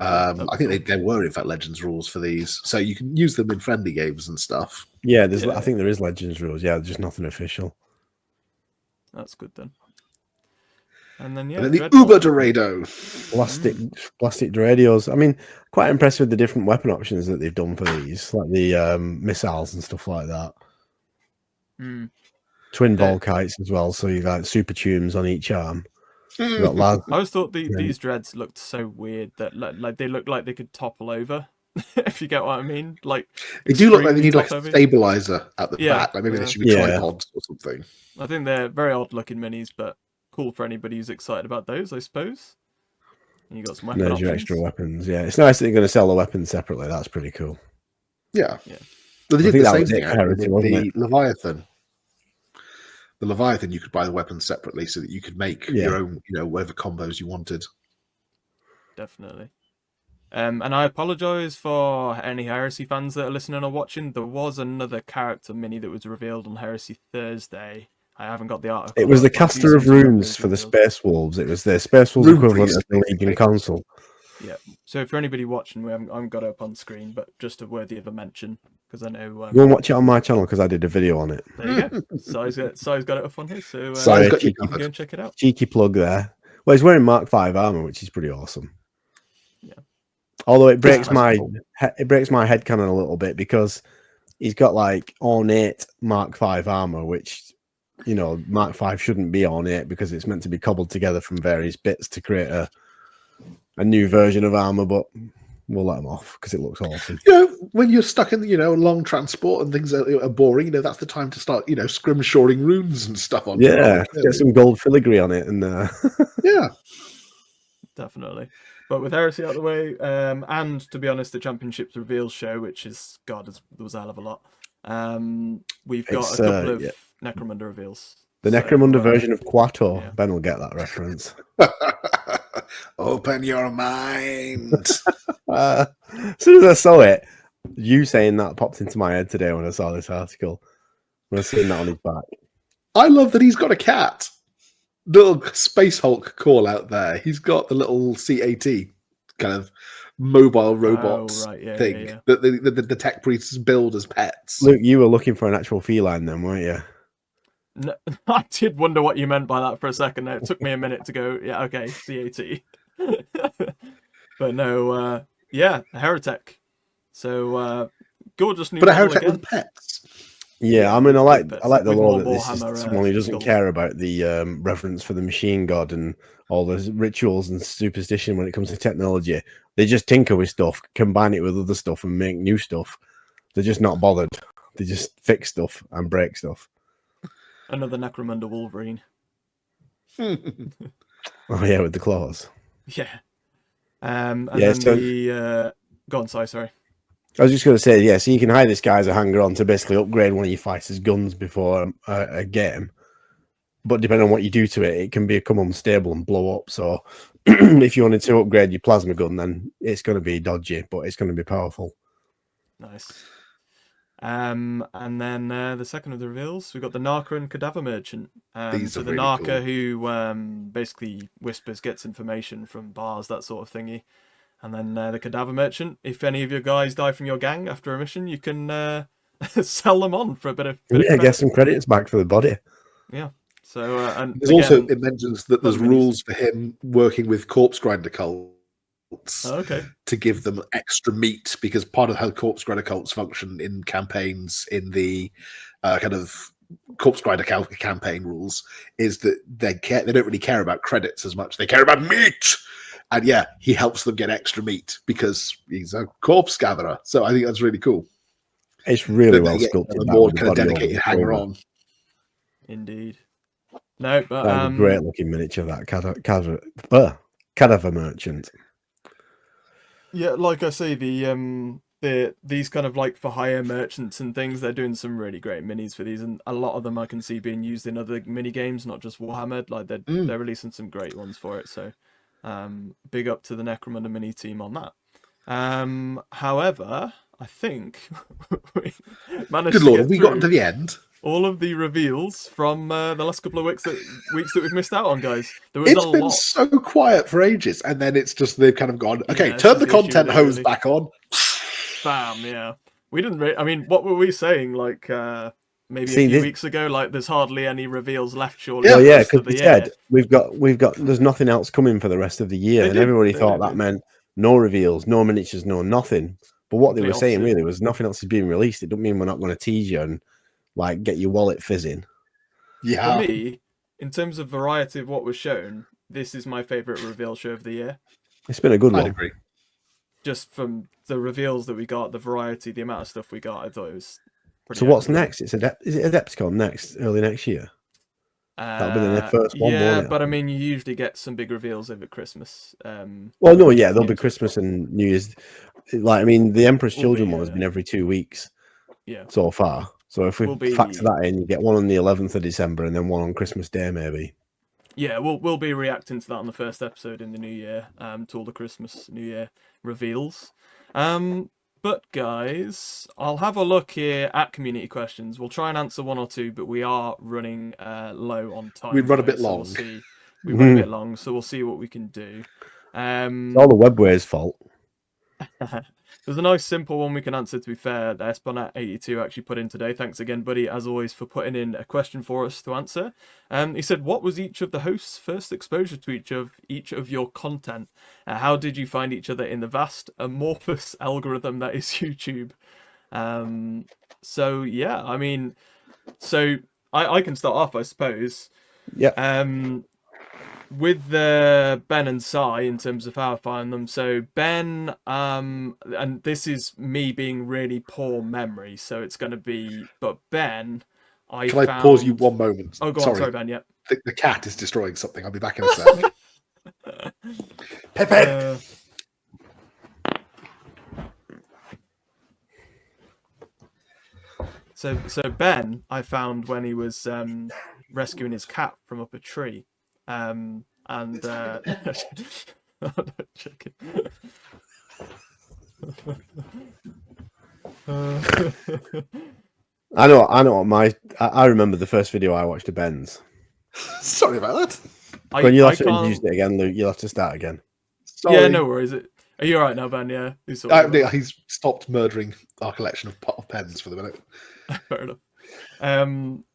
I think there were, in fact, Legends rules for these, so you can use them in friendly games and stuff. Yeah, Yeah. I think there is Legends rules. Yeah, just nothing official. That's good then. And then And then the Dreadnought. Uber Dorado. Plastic radios. I mean, quite impressed with the different weapon options that they've done for these, like the missiles and stuff like that. Mm. Twin Volkites as well, so you got super tunes on each arm. You got I always thought these dreads looked so weird that like they look like they could topple over. If you get what I mean, like They do look like they extremely need like a top-heavy. stabilizer at the Yeah, back. Like maybe yeah. they should be Yeah. tripods or something. I think they're very odd looking minis, but cool for anybody who's excited about those, I suppose. And you got some weapon There's your options. extra weapons. Yeah, it's nice that they're going to sell the weapons separately. That's pretty cool. Yeah. Yeah. But they I did think the that same was it thing for actually Heresy, with wasn't the Leviathan. The Leviathan, you could buy the weapons separately so that you could make your own, whatever combos you wanted. Definitely. And I apologise for any Heresy fans that are listening or watching. There was another character mini that was revealed on Heresy Thursday. I haven't got the article. It was the but caster of these ones runes for the revealed. Space Wolves. It was the Space Wolves Rune equivalent priest, of the Legion basically. Council. Yeah. So for anybody watching, I haven't got it up on screen, but just a worthy of a mention because I know. Go and watch it on my channel because I did a video on it. There you go. Si's got it up on here, so Si's got you you can covered. go and check it out. Cheeky plug there. Well, he's wearing Mark V armor, which is pretty awesome. Yeah. Although it breaks That's my cool. head canon a little bit because he's got like ornate Mark V armor, which Mark V shouldn't be ornate because it's meant to be cobbled together from various bits to create a new version of armor. But we'll let him off because it looks awesome. When you're stuck in long transport and things are boring, that's the time to start, scrimshoring runes and stuff on. Yeah, get some gold filigree on it, and Yeah. Definitely. But with Heresy out of the way, and to be honest, the Championships reveals show, which is there was a hell of a lot. We've got It's, a couple of yeah. Necromunda reveals. the So, Necromunda version of Quato. yeah. Ben will get that reference. Open your mind. As soon as I saw it, you saying that popped into my head today when I saw this article. When I seen that on his back. I love that he's got a cat. Little Space Hulk call out there. He's got the little CAT kind of mobile robots thing yeah. that the tech priests build as pets. Luke, you were looking for an actual feline then, weren't you? No, I did wonder what you meant by that for a second. It took me a minute to go, yeah, okay, CAT. But no, yeah, a Heretic. So gorgeous new But a model heretic again. with pets. Yeah, I mean, I like the With law more that this Warhammer, is someone who doesn't skulls. care about the reverence for the machine god and all the rituals and superstition when it comes to technology. They just tinker with stuff, combine it with other stuff, and make new stuff. They're just not bothered. They just fix stuff and break stuff. Another Necromunda Wolverine. Oh yeah, with the claws. Yeah. And Yeah, then so- the go on, sorry. I was just going to say, yeah, so you can hire this guy as a hanger-on to basically upgrade one of your fighters' guns before a game. But depending on what you do to it, it can become unstable and blow up. So if you wanted to upgrade your plasma gun, then it's going to be dodgy, but it's going to be powerful. Nice. And then the second of the reveals, we've got the Narca and Cadaver Merchant. These So are the really Narca cool. who basically whispers, gets information from bars, that sort of thingy. And then the Cadaver Merchant, if any of your guys die from your gang after a mission, you can sell them on for a bit of Yeah, credit. get some credits back for the body. Yeah. So and There's again, also, it mentions that there's other minis. rules for him working with corpse grinder cults Oh, okay. to give them extra meat, because part of how corpse grinder cults function in campaigns in the kind of corpse grinder campaign rules is that they don't really care about credits as much. They care about meat. And yeah, he helps them get extra meat because he's a corpse gatherer. So I think that's really cool. It's really That well they get sculpted. a That more with the kind of body over dedicated the hanger shoulder. on. Indeed. No, but That was a great looking miniature, that cadaver merchant. yeah, like I say, these kind of like for hire merchants and things, they're doing some really great minis for these, and a lot of them I can see being used in other mini games, not just Warhammer. Like they're releasing some great ones for it. So, big up to the Necromunda mini team on that. However, I think we managed Good to lord, get have we through gotten to the end? all of the reveals from the last couple of weeks that we've missed out on, guys. There was It's a been lot. so quiet for ages, and then it's just they've kind of gone, okay, Yeah, this turn is the the issue content with it, hose really. back on. Bam, yeah. We didn't. I mean, what were we saying? Like maybe See, a few this- weeks ago. Like, there's hardly any reveals left. Surely, Yeah. for Well, the yeah, rest because of the we year. said we've got. There's nothing else coming for the rest of the year, They and did. everybody They thought did, that yeah. meant no reveals, no miniatures, no nothing. But what they Complete were saying opposite. really was nothing else is being released. It don't mean we're not going to tease you and like get your wallet fizzing. For Yeah. me, in terms of variety of what was shown, this is my favorite reveal show of the year. It's been a good I'd one. agree. Just from the reveals that we got, the variety, the amount of stuff we got, I thought it was pretty. So what's epic. next? Is it Adepticon next, early next year? That'll be the first one, Yeah, won't it? but I mean, you usually get some big reveals over Christmas. Well, no, yeah, there'll be Christmas and New Year's. Like, I mean, the Emperor's Will Children be, one has been every 2 weeks yeah. so far. So if we Will be- factor that in, you get one on the 11th of December and then one on Christmas Day, maybe. Yeah, we'll be reacting to that on the first episode in the new year, to all the Christmas, New Year reveals. But guys, I'll have a look here at community questions. We'll try and answer one or two, but we are running low on time. We'd run a today, bit so long. We'll see. We run a bit long, so we'll see what we can do. It's all the webware's fault. There's a nice simple one we can answer, to be fair, that Esplanat82 actually put in today. Thanks again, buddy, as always, for putting in a question for us to answer. He said, what was each of the hosts' first exposure to each of your content? How did you find each other in the vast, amorphous algorithm that is YouTube? So, yeah, I mean, so I can start off, I suppose. Yeah. With the Ben and Sai in terms of how I find them. So Ben, and this is me being really poor memory, so it's going to be. But Ben, Can I pause you one moment? Oh, go on. Sorry, Ben. Yep. The cat is destroying something. I'll be back in a sec. Pepe. So Ben, I found when he was rescuing his cat from up a tree, and chicken. I know I remember the first video I watched of Ben's. Sorry about that. When you'll have to introduce it again, Luke, you'll have to start again. Sorry. Yeah, no worries. Are you alright now, Ben? Yeah. He's stopped murdering our collection of pens for the minute. Fair enough.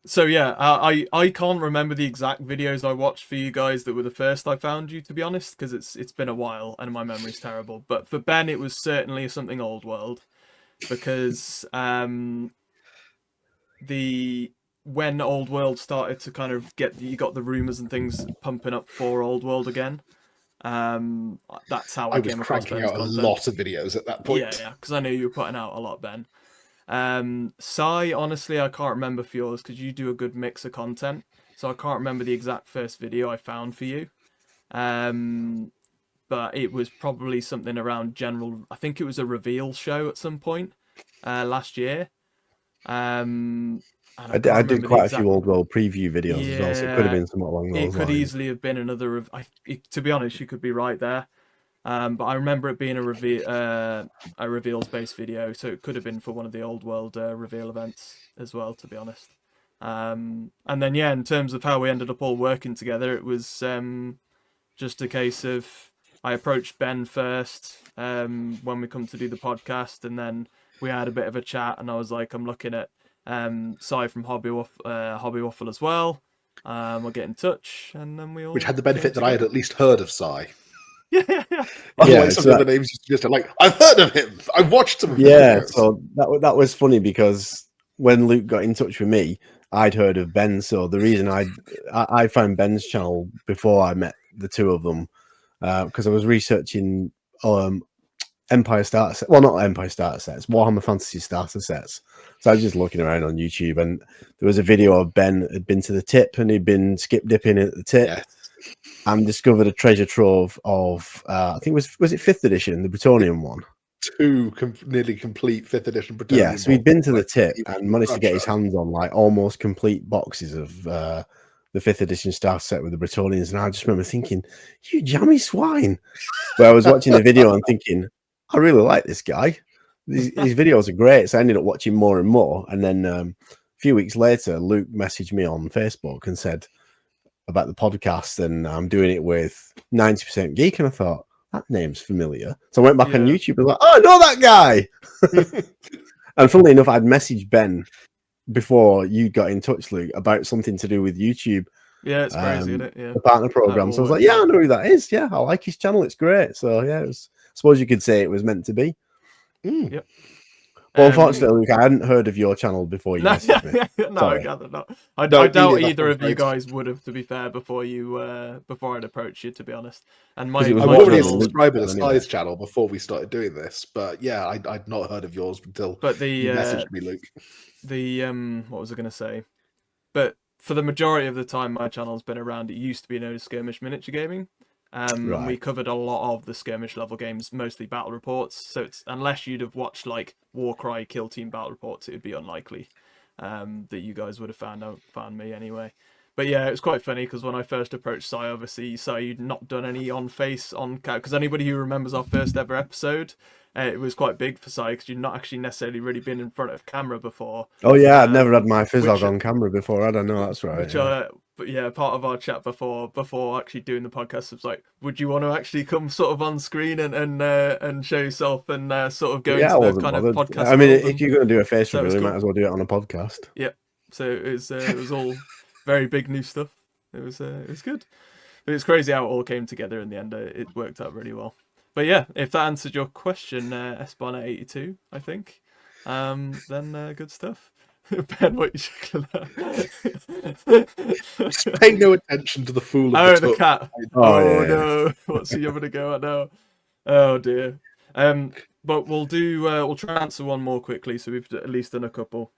So yeah, I can't remember the exact videos I watched for you guys that were the first I found you, to be honest, because it's been a while and my memory's terrible. But for Ben, it was certainly something old world, because when Old World started to kind of you got the rumors and things pumping up for Old World again. That's how I came across cranking Ben's out content. a lot of videos at that point. Yeah, because I knew you were putting out a lot, Ben. Sai, honestly, I can't remember for yours because you do a good mix of content, so I can't remember the exact first video I found for you. But but it was probably something around general. I think it was a reveal show at some point last year. And I can't did remember the quite a exact. few Old World preview videos as well, so it could have Yeah, been somewhat along it those could lines. easily have been another. To be honest, you could be right there. But I remember it being a reveals based video, so it could have been for one of the Old World reveal events as well. To be honest. And then yeah, in terms of how we ended up all working together, it was just a case of I approached Ben first when we come to do the podcast, and then we had a bit of a chat, and I was like, I'm looking at Si from Hobby Waffle as well. We'll get in touch, and then we all Which had the came benefit that I had together. at least heard of Psy. Yeah. Unlike Yeah, some so of the names you suggested, like, I've heard of him. I've watched some of his Yeah, videos. so that was funny because when Luke got in touch with me, I'd heard of Ben. So the reason I found Ben's channel before I met the two of them, because I was researching Empire starter set. Well, not Empire starter sets, Warhammer Fantasy starter sets. So I was just looking around on YouTube, and there was a video of Ben had been to the tip, and he'd been skip dipping at the tip. Yes. And discovered a treasure trove of I think was it 5th edition, the Bretonian one. Two nearly complete 5th edition Bretonian. Yeah, so he'd been to the like, tip even and managed to get his Crusher. hands on like almost complete boxes of the 5th edition star set with the Bretonians, and I just remember thinking, "You jammy swine!" But I was watching the video and thinking, "I really like this guy. His videos are great." So I ended up watching more and more, and then a few weeks later, Luke messaged me on Facebook and said about the podcast, and I'm doing it with 90% Geek, and I thought that name's familiar. So I went back on Yeah. YouTube and was like, "Oh, I know that guy." And funnily enough, I'd messaged Ben before you got in touch, Luke, about something to do with YouTube, Yeah, it's crazy, isn't it? Yeah. the partner program. So I was like, "Yeah, I know who that is. Yeah, I like his channel. It's great." So yeah, I suppose you could say it was meant to be. Yep. Well, unfortunately, Luke, I hadn't heard of your channel before you messaged me. No, I gather not. I No, doubt neither, either of you right. guys would have, to be fair, before I'd approached you, to be honest. And my, 'Cause it was I've my already channel, subscribed to the anyway. Size channel before we started doing this, but yeah, I'd not heard of yours until but the you messaged me, Luke. what was I going to say? But for the majority of the time my channel's been around, it used to be known as Skirmish Miniature Gaming. And we Right. covered a lot of the skirmish level games, mostly battle reports. So it's unless you'd have watched like Warcry Kill Team battle reports, it would be unlikely that you guys would have found me anyway. But yeah, it was quite funny because when I first approached Si, obviously you'd not done any on because anybody who remembers our first ever episode, it was quite big for Si because you'd not actually necessarily really been in front of camera before. Oh yeah, I'd never had my Fizzog on camera before. I don't know. That's right. Which but yeah, part of our chat before actually doing the podcast was like, would you want to actually come sort of on screen and show yourself and sort of go into the kind of podcast? I mean, world? if you're going to do a face so it was reveal, you cool. might as well do it on a podcast. Yep. So it was all very big new stuff. It was good. But it's crazy how it all came together in the end. It worked out really well. But yeah, if that answered your question, Espana82, I think, then good stuff. Ben, what are you chuckling at? Just pay no attention to the fool of the the cat. Oh, yeah. No, what's he having to go at now? Oh dear. But we'll try and answer one more quickly, so we've at least done a couple.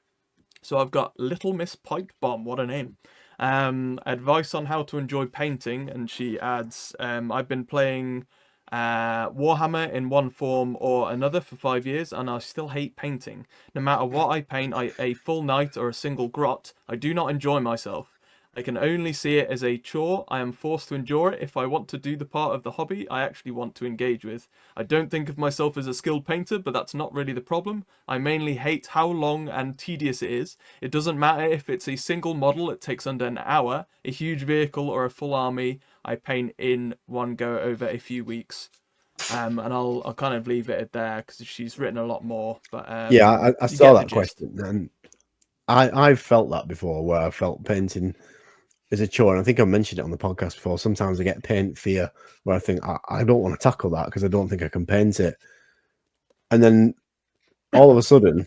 So I've got Little Miss Pipe Bomb, what a name. Advice on how to enjoy painting, and she adds, I've been playing Warhammer in one form or another for 5 years, and I still hate painting. No matter what I paint, a full night or a single grot, I do not enjoy myself. I can only see it as a chore. I am forced to endure it if I want to do the part of the hobby I actually want to engage with. I don't think of myself as a skilled painter, but that's not really the problem. I mainly hate how long and tedious it is. It doesn't matter if it's a single model that takes under an hour, a huge vehicle, or a full army. I paint in one go over a few weeks. And I'll kind of leave it at there because she's written a lot more. But yeah, I saw that question, and I've felt that before, where I felt painting is a chore. And I think I mentioned it on the podcast before. Sometimes I get paint fear, where I think I don't want to tackle that because I don't think I can paint it. And then all of a sudden,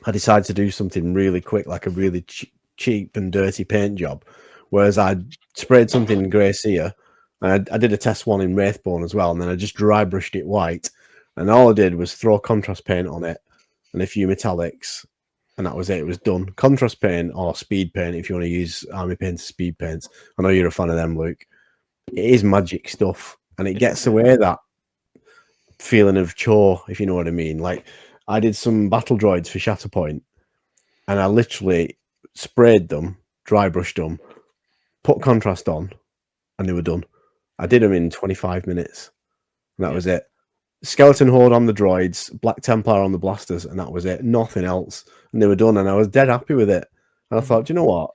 I decide to do something really quick, like a really cheap and dirty paint job. Whereas I sprayed something in grey cere, and I did a test one in Wraithbone as well, and then I just dry brushed it white. And all I did was throw contrast paint on it and a few metallics, and that was it. It was done. Contrast paint or speed paint, if you want to use army paint or speed paints. I know you're a fan of them, Luke. It is magic stuff. and it gets away that feeling of chore, if you know what I mean. Like, I did some battle droids for Shatterpoint, and I literally sprayed them, dry brushed them, put contrast on, and they were done. I did them in 25 minutes, and that was it. Skeleton Horde on the droids, Black Templar on the blasters, and that was it. Nothing else. And they were done, and I was dead happy with it. And I thought, do you know what?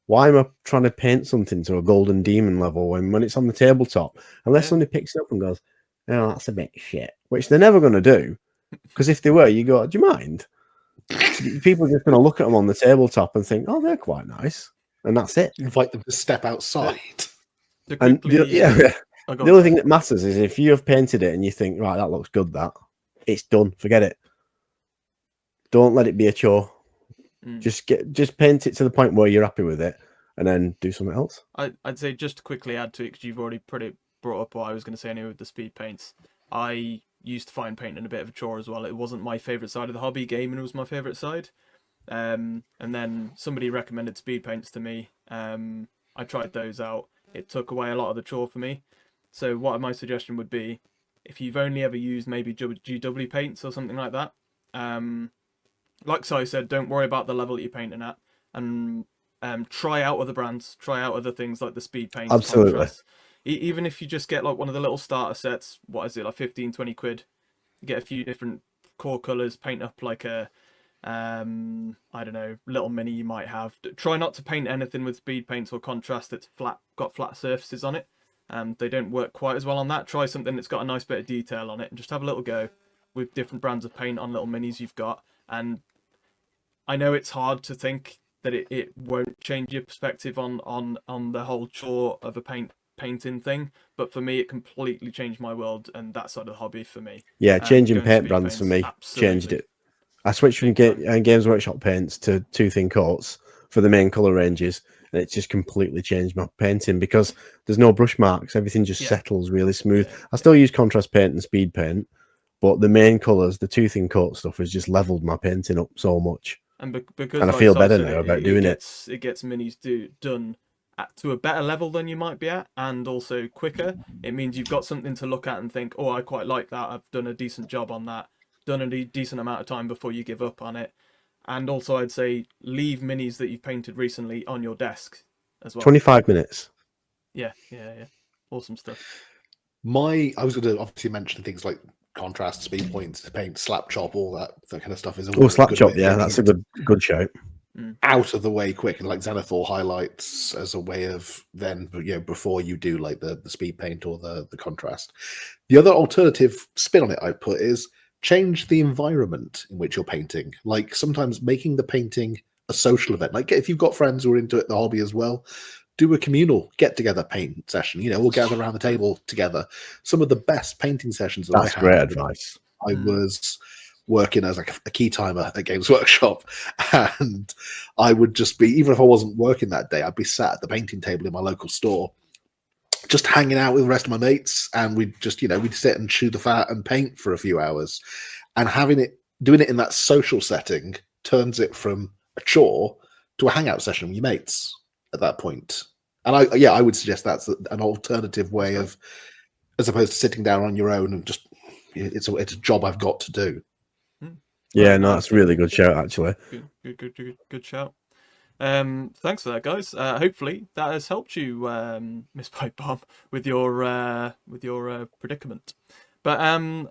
Why am I trying to paint something to a golden demon level when it's on the tabletop? Unless somebody picks it up and goes, oh, that's a bit shit, which they're never going to do. Because if they were, you go, do you mind? People are just going to look at them on the tabletop and think, oh, they're quite nice. And that's it. Invite them to step outside. And the other thing that matters is if you have painted it and you think, right, that looks good, it's done. Forget it. Don't let it be a chore. Just paint it to the point where you're happy with it, and then do something else. I'd say, just to quickly add to it, because you've already brought up what I was going to say anyway with the speed paints. I used to find painting a bit of a chore as well. It wasn't my favourite side of the hobby. Gaming was my favourite side. And then somebody recommended speed paints to me. I tried those out. It took away a lot of the chore for me. So what my suggestion would be, if you've only ever used maybe GW paints or something like that, like Si said, don't worry about the level that you're painting at, and try out other brands, try out other things like the speed paints. Absolutely. Contrast. Even if you just get like one of the little starter sets, what is it, like 15-20 quid, you get a few different core colours, paint up like a I don't know, little mini you might have. Try not to paint anything with speed paints or contrast that's got flat surfaces on it. They don't work quite as well on that. Try something that's got a nice bit of detail on it, and just have a little go with different brands of paint on little minis you've got. And I know it's hard to think that it won't change your perspective on the whole chore of a painting thing, but for me it completely changed my world and that side of the hobby for me. Yeah, changing paint brands paints, for me absolutely changed it. I switched from Games Workshop paints to two thin coats for the main colour ranges, and it just completely changed my painting because there's no brush marks. Everything just settles really smooth. I still use contrast paint and speed paint, but the main colours, the two thin coat stuff, has just levelled my painting up so much. And because I feel better now about doing it. It gets minis done to a better level than you might be at, and also quicker. It means you've got something to look at and think, oh, I quite like that. I've done a decent job on that. Done a decent amount of time before you give up on it. And also, I'd say leave minis that you've painted recently on your desk as well. 25 minutes. Yeah. Awesome stuff. I was going to obviously mention things like contrast, speed points, paint, slap chop, all that kind of stuff is. Oh, slap chop, yeah, that's a good shout. Out of the way quick, and like Xanathor highlights as a way of then, before you do like the speed paint or the contrast. The other alternative spin on it I put is change the environment in which you're painting. Like sometimes making the painting a social event. Like if you've got friends who are into it, the hobby as well, do a communal get-together paint session. We'll gather around the table together. Some of the best painting sessions. That's great advice. I was working as like a key timer at Games Workshop, and I would just be, even if I wasn't working that day, I'd be sat at the painting table in my local store, just hanging out with the rest of my mates, and we'd just, we'd sit and chew the fat and paint for a few hours. And doing it in that social setting turns it from a chore to a hangout session with your mates at that point. And I would suggest that's an alternative way of, as opposed to sitting down on your own and just, it's a job I've got to do. Yeah, no, that's a really good shout, actually. Good shout. Thanks for that, guys. Hopefully that has helped you, Miss Pipe Bomb, with your predicament. But come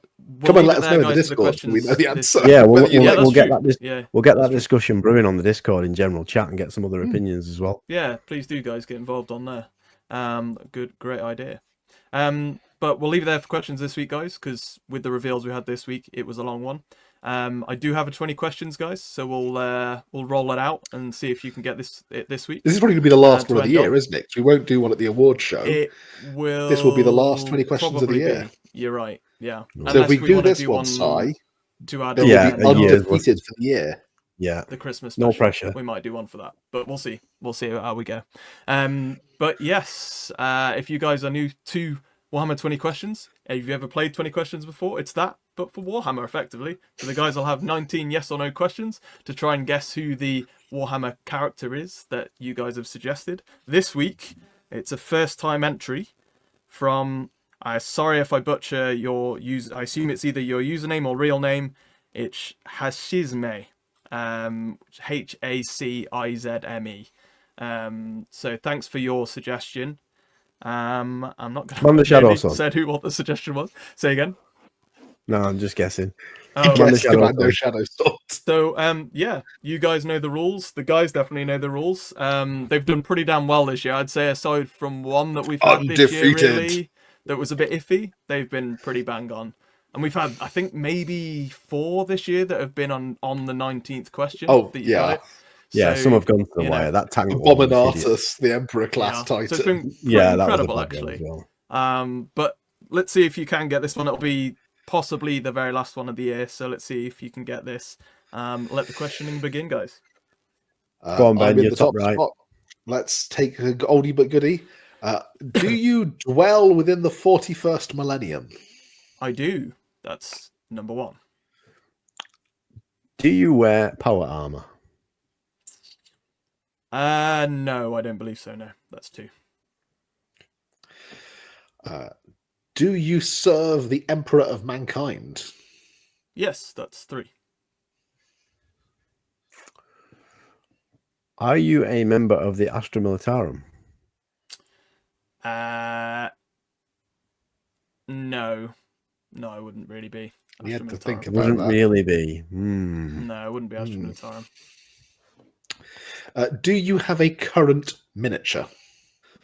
on, let us know in the Discord. We know the answer. Yeah, we'll get that. We'll get that discussion brewing on the Discord in general chat and get some other opinions as well. Yeah, please do, guys, get involved on there. Great idea. But we'll leave it there for questions this week, guys, because with the reveals we had this week, it was a long one. I do have a 20 questions, guys, so we'll roll it out and see if you can get this week. This is probably going to be the last one of the year, isn't it? We won't do one at the award show. It will. This will be the last 20 questions of the year. You're right. Yeah. So if we do this one, Si, to add will be undefeated for the year. Yeah. The Christmas special. No pressure. We might do one for that, but we'll see. We'll see how we go. But yes, if you guys are new to Warhammer 20 questions, have you ever played 20 questions before? It's that, but for Warhammer, effectively. So the guys will have 19 yes or no questions to try and guess who the Warhammer character is that you guys have suggested. This week, it's a first-time entry from Sorry if I butcher your use. I assume it's either your username or real name. It's Hashizme, Hacizme. So thanks for your suggestion. I'm not going to Man the Shadow really Son. said what the suggestion was. Say again. No, I'm just guessing. Oh, Man the Yes, Shadow Commando Son. Shadow Sword. so yeah, you guys know the rules. The guys definitely know the rules. They've done pretty damn well this year. I'd say aside from one that we've had this year, Undefeated. really, that was a bit iffy. They've been pretty bang on. And we've had, I think, maybe 4 this year that have been on the 19th question. Oh, that you got yeah. it. Yeah, So, some have gone to the you know, wire. That tank one was hideous. Abominatus, the Emperor class yeah. Titan. So it's been pretty Yeah, that was a incredible, bad one actually. as well. But let's see if you can get this one. It'll be possibly the very last one of the year. So let's see if you can get this. Let the questioning begin, guys. Go on, Ben, I'm in you're the top top right. spot. Let's take a oldie but goodie. Do you dwell within the 41st millennium? I do. That's number 1. Do you wear power armor? No, I don't believe so. No, that's 2. Do you serve the Emperor of Mankind? Yes, that's 3. Are you a member of the Astra Militarum? No, I wouldn't really be. You had to Astra think Militarum. about Wouldn't that. really be. Hmm. No, I wouldn't be Astra Militarum. Do you have a current miniature?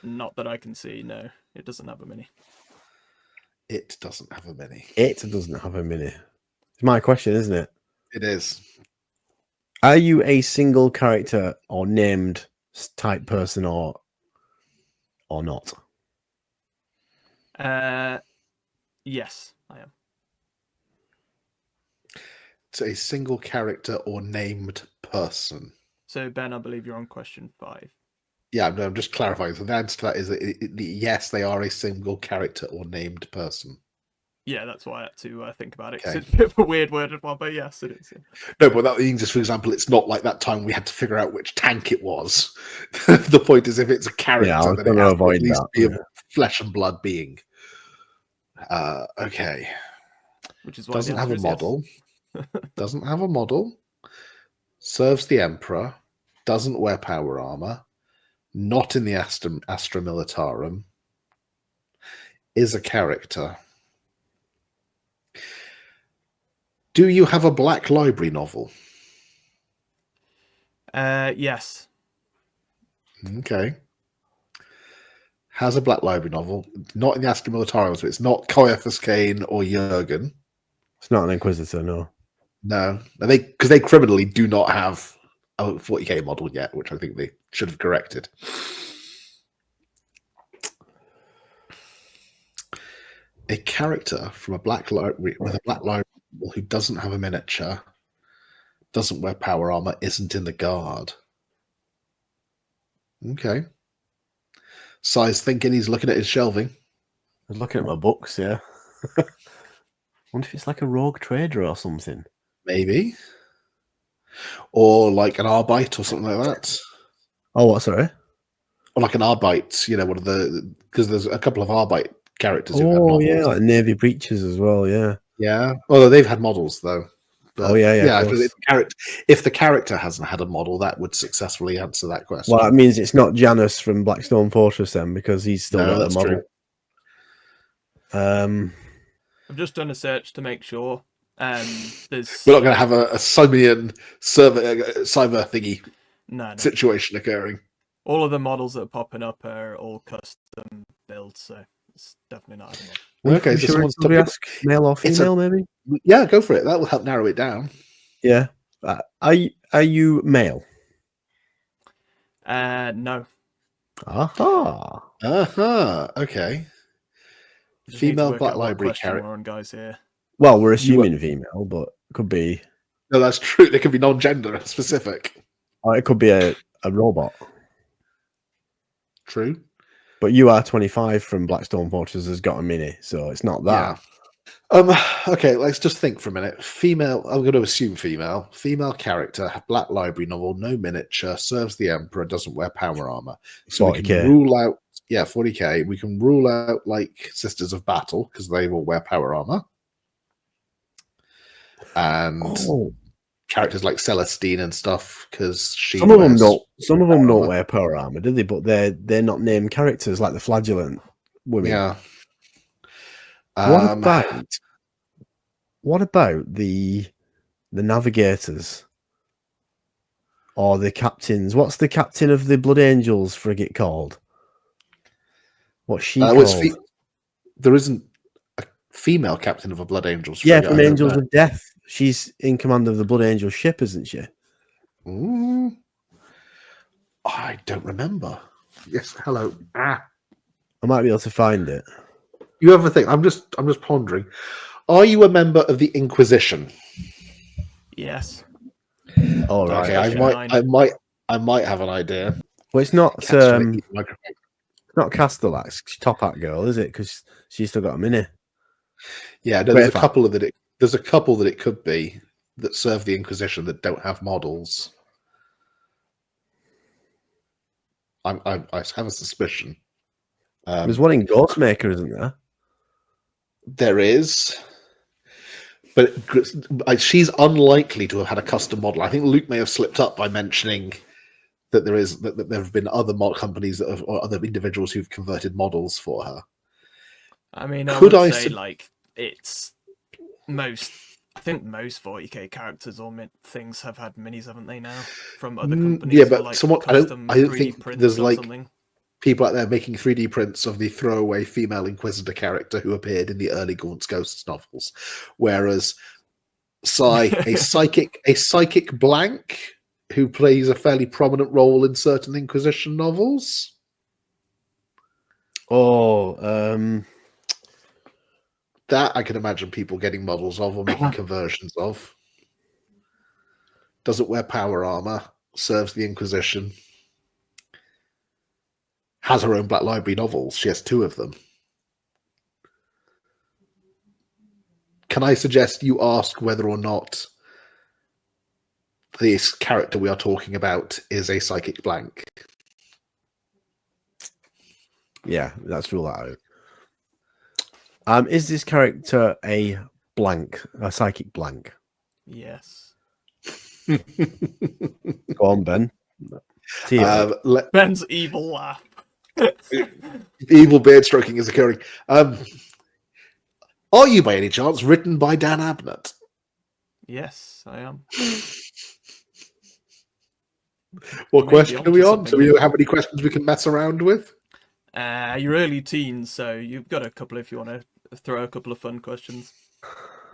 Not that I can see. No, it doesn't have a mini. It doesn't have a mini. It doesn't have a mini. It's my question, isn't it? It is. Are you a single character or named type person or not? Yes, I am. It's a single character or named person. So Ben, I believe you're on question 5. Yeah, I'm just clarifying. So the answer to that is yes, they are a single character or named person. Yeah, that's why I had to think about it. 'Cause Okay. it's a bit of a weird worded one, but yes, it is. No, but that means, just for example, it's not like that time we had to figure out which tank it was. The point is, if it's a character, Yeah, I was then it gonna has to avoid at least that, be yeah. a flesh and blood being. Okay. Which is why Doesn't the have answer a is yes. model. Doesn't have a model. Serves the Emperor. Doesn't wear power armor. Not in the Astra Militarum. Is a character. Do you have a Black Library novel? Yes. Okay. Has a Black Library novel. Not in the Astra Militarum, so it's not Caiaphas Cain or Jurgen. It's not an Inquisitor, no. No. Because they criminally do not have a 40k model yet, which I think they should have corrected. A character from a Black Library with a Black Library who doesn't have a miniature, doesn't wear power armor, isn't in the guard. Okay. Si's thinking, he's looking at his shelving. I was looking at my books, yeah. Wonder if it's like a rogue trader or something. Maybe. Or like an Arbite or something like that. Oh, what, sorry? Or like an Arbite, one of the... Because there's a couple of Arbite characters who've had Oh, models. yeah, like Navy breaches as well, yeah. Yeah. Although they've had models, though. But, yeah. Of because course. if the character hasn't had a model, that would successfully answer that question. Well, that means it's not Janus from Blackstone Fortress then, because he's still got the that's model. true. I've just done a search to make sure. There's We're not going to have a Simian cyber thingy no. situation occurring. All of the models that are popping up are all custom builds, so it's definitely not a model. Okay, so someone's we ask male or female, maybe? Yeah, go for it. That will help narrow it down. Yeah. Are you male? No. Aha. Okay. Just need to Female work Black out what Library question character. we're on, guys, here. Well, we're assuming female, but it could be. No, that's true. They could be non-gender specific. Or it could be a robot. True. But UR25 from Blackstone Fortress has got a mini, so it's not that. Okay, let's just think for a minute. Female, I'm going to assume female. Female character, black library novel, no miniature, serves the Emperor, doesn't wear power armor. So we can 40K. rule out, 40k. We can rule out like Sisters of Battle because they will wear power armor. And characters like Celestine and stuff because some of them don't wear power armor, do they? But they're not named characters like the Flagellant women. Yeah. What about the navigators or the captains? What's the captain of the Blood Angels frigate called? What's she called? There isn't a female captain of a Blood Angels frigate. Yeah, from Angels of Death. She's in command of the Blood Angel ship, isn't she? I don't remember. Yes, hello. I might be able to find it. You have a think. I'm just pondering. Are you a member of the Inquisition? Yes. All right. Okay, I might have an idea. Well, it's not Castellax, Top Hat Girl, is it? Because she's still got a mini. Yeah, no, there's a couple that it could be that serve the Inquisition that don't have models. I have a suspicion. There's one in Ghostmaker, isn't there? There is, but she's unlikely to have had a custom model. I think Luke may have slipped up by mentioning that there have been other mod companies or other individuals who've converted models for her. I mean, I would say like it's I think most 40k characters or things have had minis, haven't they? Now from other companies. Yeah, but like I don't think there's like something. People out there making 3D prints of the throwaway female Inquisitor character who appeared in the early Gaunt's Ghosts novels, whereas a psychic blank who plays a fairly prominent role in certain Inquisition novels. That I can imagine people getting models of or making conversions of. Doesn't wear power armor, serves the Inquisition. Has her own Black Library novels. She has 2 of them. Can I suggest you ask whether or not this character we are talking about is a psychic blank? Yeah, let's rule that out. Is this character a psychic blank? Yes. Go on, Ben. Ben's evil laugh. Evil beard stroking is occurring. Are you by any chance written by Dan Abnett? Yes, I am. What question are we on? Do we have any questions we can mess around with? You're early teens, so you've got a couple if you want to throw a couple of fun questions.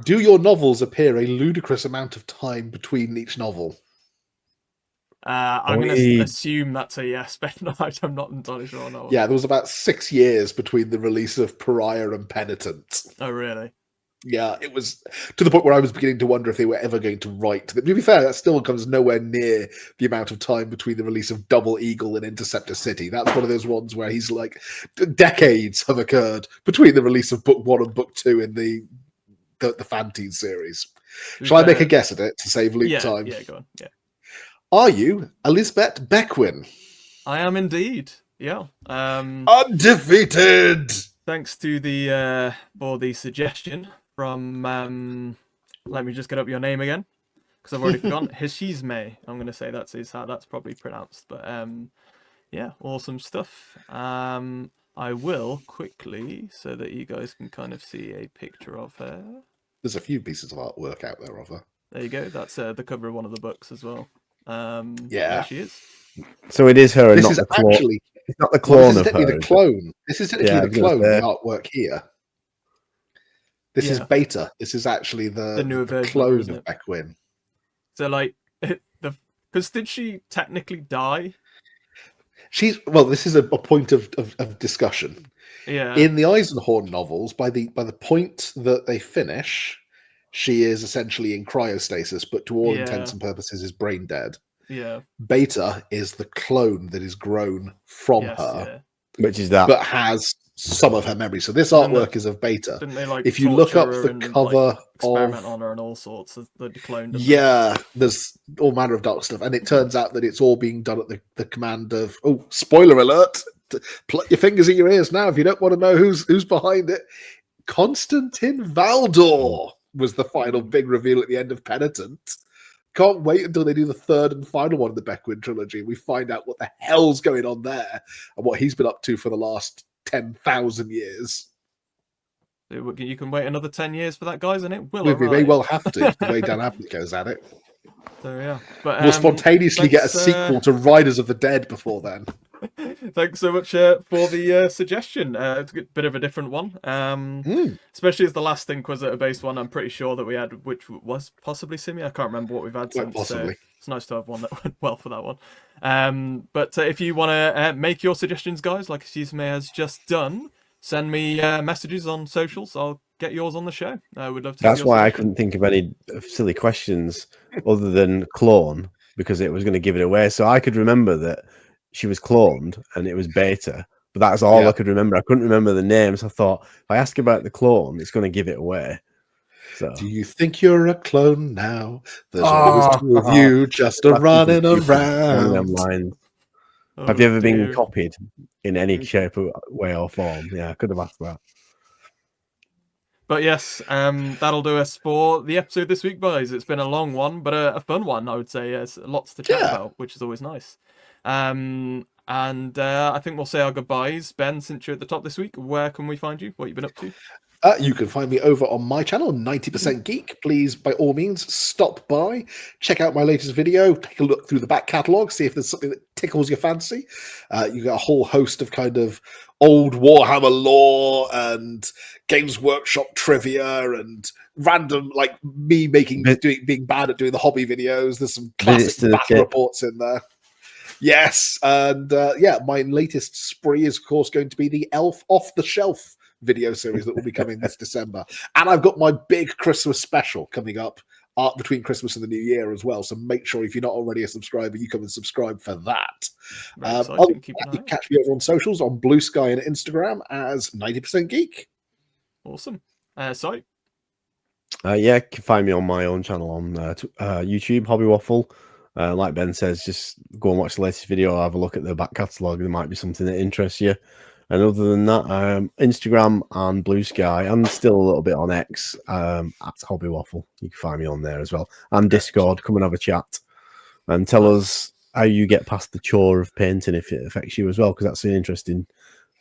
Do your novels appear a ludicrous amount of time between each novel? I'm going to assume that's a yes, but I'm not entirely sure or not. Yeah, there was about 6 years between the release of Pariah and Penitent. Oh, really? Yeah, it was to the point where I was beginning to wonder if they were ever going to write. To be fair, that still comes nowhere near the amount of time between the release of Double Eagle and Interceptor City. That's one of those ones where he's like, decades have occurred between the release of Book 1 and Book 2 in the Fantine series. Shall I make a guess at it to save Luke time? Yeah, go on. Yeah. Are you Elizabeth Beckwin? I am indeed. Yeah. Undefeated. Thanks to the for the suggestion from. Let me just get up your name again because I've already forgotten. Hishizme. I'm going to say that's how that's probably pronounced. But yeah, awesome stuff. I will quickly so that you guys can kind of see a picture of her. There's a few pieces of artwork out there of her. There you go. That's the cover of one of the books as well. Yeah, there she is. So it is her, and not the clone. Actually, it's not the clone of her. The clone. This is technically the clone. The artwork here. This is beta. This is actually the newer version clone of Beckwin. So, like, because did she technically die? This is a point of discussion. Yeah. In the Eisenhorn novels, by the point that they finish, she is essentially in cryostasis, but to all intents and purposes is brain dead. Yeah. Beta is the clone that is grown from her. Yeah. Which is that? But has some of her memory. So this And then artwork is of Beta. Didn't they like If you look up torture her the and, cover like, experiment of on her and all sorts of the clone? Didn't yeah, there's all manner of dark stuff, and it turns out that it's all being done at the command of spoiler alert. Put your fingers in your ears now if you don't want to know who's behind it. Constantine Valdor was the final big reveal at the end of Penitent. Can't wait until they do the third and final one of the Beckwin trilogy. We find out what the hell's going on there and what he's been up to for the last 10,000 years. You can wait another 10 years for that, guys, and it will We may arrive. well have to, the way Dan Abnett goes at it. So yeah, but We'll spontaneously get a thanks, sequel to Riders of the Dead before then. Thanks so much for the suggestion. It's a bit of a different one, especially as the last Inquisitor-based one. I'm pretty sure that we had, which was possibly Simi. I can't remember what we've had since. Possibly. It's nice to have one that went well for that one. But if you want to make your suggestions, guys, like Simi has just done, send me messages on socials. I'll get yours on the show. I would love to. That's why I couldn't think of any silly questions other than clone, because it was going to give it away. So I could remember that she was cloned and it was Beta, but that's all I could remember. I couldn't remember the names. I thought if I ask about the clone, it's going to give it away. So, do you think you're a clone now? There's always two of you just running around. Have you ever been copied in any shape, way, or form? Yeah, I could have asked that. But yes, that'll do us for the episode this week, guys. It's been a long one, but a fun one, I would say. There's lots to chat about, which is always nice. And I think we'll say our goodbyes. Ben, since you're at the top this week, where can we find you? What have you been up to? You can find me over on my channel, 90% Geek. Please, by all means, stop by, check out my latest video, take a look through the back catalogue, see if there's something that tickles your fancy. You got a whole host of kind of old Warhammer lore and Games Workshop trivia and random, like me being bad at doing the hobby videos. There's some classic battle reports in there. Yes, and my latest spree is, of course, going to be the Elf Off the Shelf video series that will be coming this December. And I've got my big Christmas special coming up between Christmas and the New Year as well. So make sure if you're not already a subscriber, you come and subscribe for that. You can catch me over on socials on Blue Sky and Instagram as 90% Geek. Awesome. So you can find me on my own channel on YouTube, Hobby Waffle. Like Ben says, just go and watch the latest video, have a look at the back catalogue. There might be something that interests you. And other than that, Instagram and Blue Sky, and still a little bit on X at Hobby Waffle. You can find me on there as well. And Discord, come and have a chat. And tell us how you get past the chore of painting if it affects you as well, because that's an interesting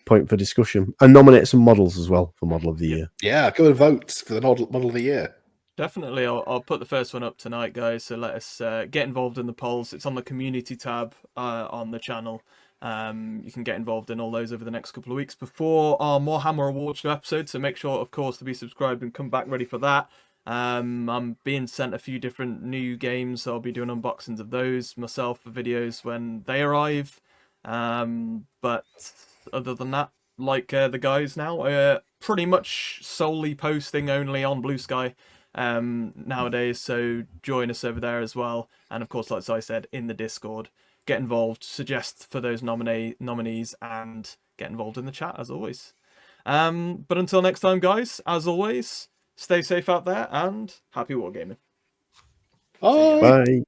point for discussion. And nominate some models as well for Model of the Year. Yeah, go and vote for the Model of the Year. Definitely. I'll put the first one up tonight, guys. So let us get involved in the polls. It's on the community tab on the channel. You can get involved in all those over the next couple of weeks before our Morehammer World Championships episode. So make sure, of course, to be subscribed and come back ready for that. I'm being sent a few different new games, so I'll be doing unboxings of those myself for videos when they arrive. But other than that, like the guys now, pretty much solely posting only on Blue Sky nowadays. So join us over there as well. And of course, like I said, in the Discord. Get involved, suggest for those nominees, and get involved in the chat as always. But until next time, guys, as always, stay safe out there and happy wargaming. Bye. Bye.